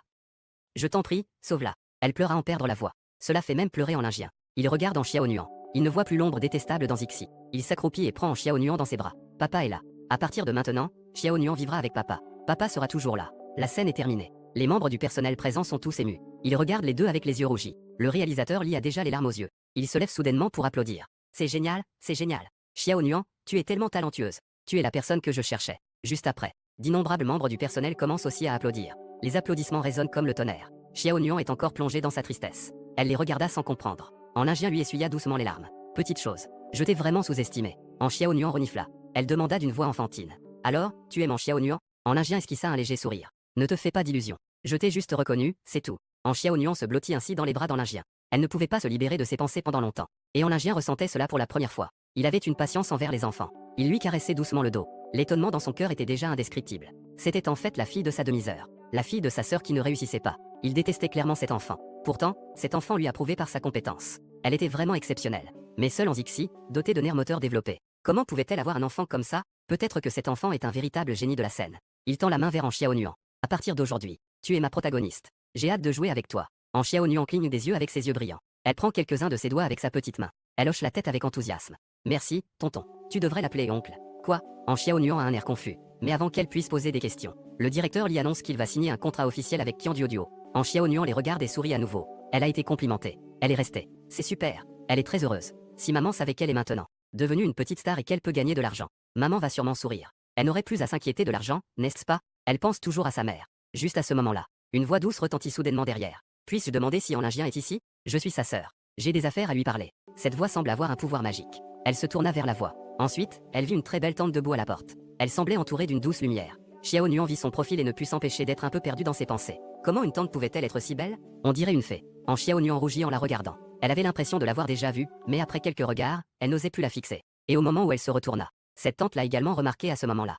Je t'en prie, sauve-la. Elle pleura en perdre la voix. Cela fait même pleurer en Lingien. Il regarde en Xiao Nuan. Il ne voit plus l'ombre détestable dans Zixi. Il s'accroupit et prend en Xiao Nuan dans ses bras. Papa est là. À partir de maintenant, Xiao Nuan vivra avec papa. Papa sera toujours là. La scène est terminée. Les membres du personnel présent sont tous émus. Ils regardent les deux avec les yeux rougis. Le réalisateur Li a déjà les larmes aux yeux. Il se lève soudainement pour applaudir. C'est génial, c'est génial. Xiao Nuan, tu es tellement talentueuse. Tu es la personne que je cherchais. Juste après, d'innombrables membres du personnel commencent aussi à applaudir. Les applaudissements résonnent comme le tonnerre. Xiao Nuan est encore plongée dans sa tristesse. Elle les regarda sans comprendre. En Lingien lui essuya doucement les larmes. Petite chose. Je t'ai vraiment sous-estimé. En Xiao Nuan renifla. Elle demanda d'une voix enfantine. Alors, tu aimes en Xiao Nuan? En Lingien esquissa un léger sourire. Ne te fais pas d'illusions. Je t'ai juste reconnu, c'est tout. En Xiao Nuan se blottit ainsi dans les bras d'en Lingien. Elle ne pouvait pas se libérer de ses pensées pendant longtemps. Et en Lingien ressentait cela pour la première fois. Il avait une patience envers les enfants. Il lui caressait doucement le dos. L'étonnement dans son cœur était déjà indescriptible. C'était en fait la fille de sa demi-sœur. La fille de sa sœur qui ne réussissait pas. Il détestait clairement cet enfant. Pourtant, cet enfant lui a prouvé par sa compétence. Elle était vraiment exceptionnelle. Mais seule en Zixi, dotée de nerfs moteurs développés. Comment pouvait-elle avoir un enfant comme ça? Peut-être que cet enfant est un véritable génie de la scène. Il tend la main vers en Xiao Nuan. À partir d'aujourd'hui, tu es ma protagoniste. J'ai hâte de jouer avec toi. En Xiao Nuan cligne des yeux avec ses yeux brillants. Elle prend quelques-uns de ses doigts avec sa petite main. Elle hoche la tête avec enthousiasme. Merci, tonton. Tu devrais l'appeler oncle. Quoi? En Xiao Nuan a un air confus. Mais avant qu'elle puisse poser des questions, le directeur lui annonce qu'il va signer un contrat officiel avec Qian Duo. En Xiao Nuan les regarde et sourit à nouveau. Elle a été complimentée. Elle est restée. C'est super. Elle est très heureuse. Si maman savait qu'elle est maintenant devenue une petite star et qu'elle peut gagner de l'argent, maman va sûrement sourire. Elle n'aurait plus à s'inquiéter de l'argent, n'est-ce pas? Elle pense toujours à sa mère. Juste à ce moment-là, une voix douce retentit soudainement derrière. Puis-je demander si Anlingien est ici? Je suis sa sœur. J'ai des affaires à lui parler. Cette voix semble avoir un pouvoir magique. Elle se tourna vers la voix. Ensuite, elle vit une très belle tante debout à la porte. Elle semblait entourée d'une douce lumière. Xiao Nuan vit son profil et ne put s'empêcher d'être un peu perdu dans ses pensées. Comment une tante pouvait-elle être si belle? On dirait une fée. En Xiao Nuan rougit en la regardant. Elle avait l'impression de l'avoir déjà vue, mais après quelques regards, elle n'osait plus la fixer. Et au moment où elle se retourna, cette tante l'a également remarqué à ce moment-là.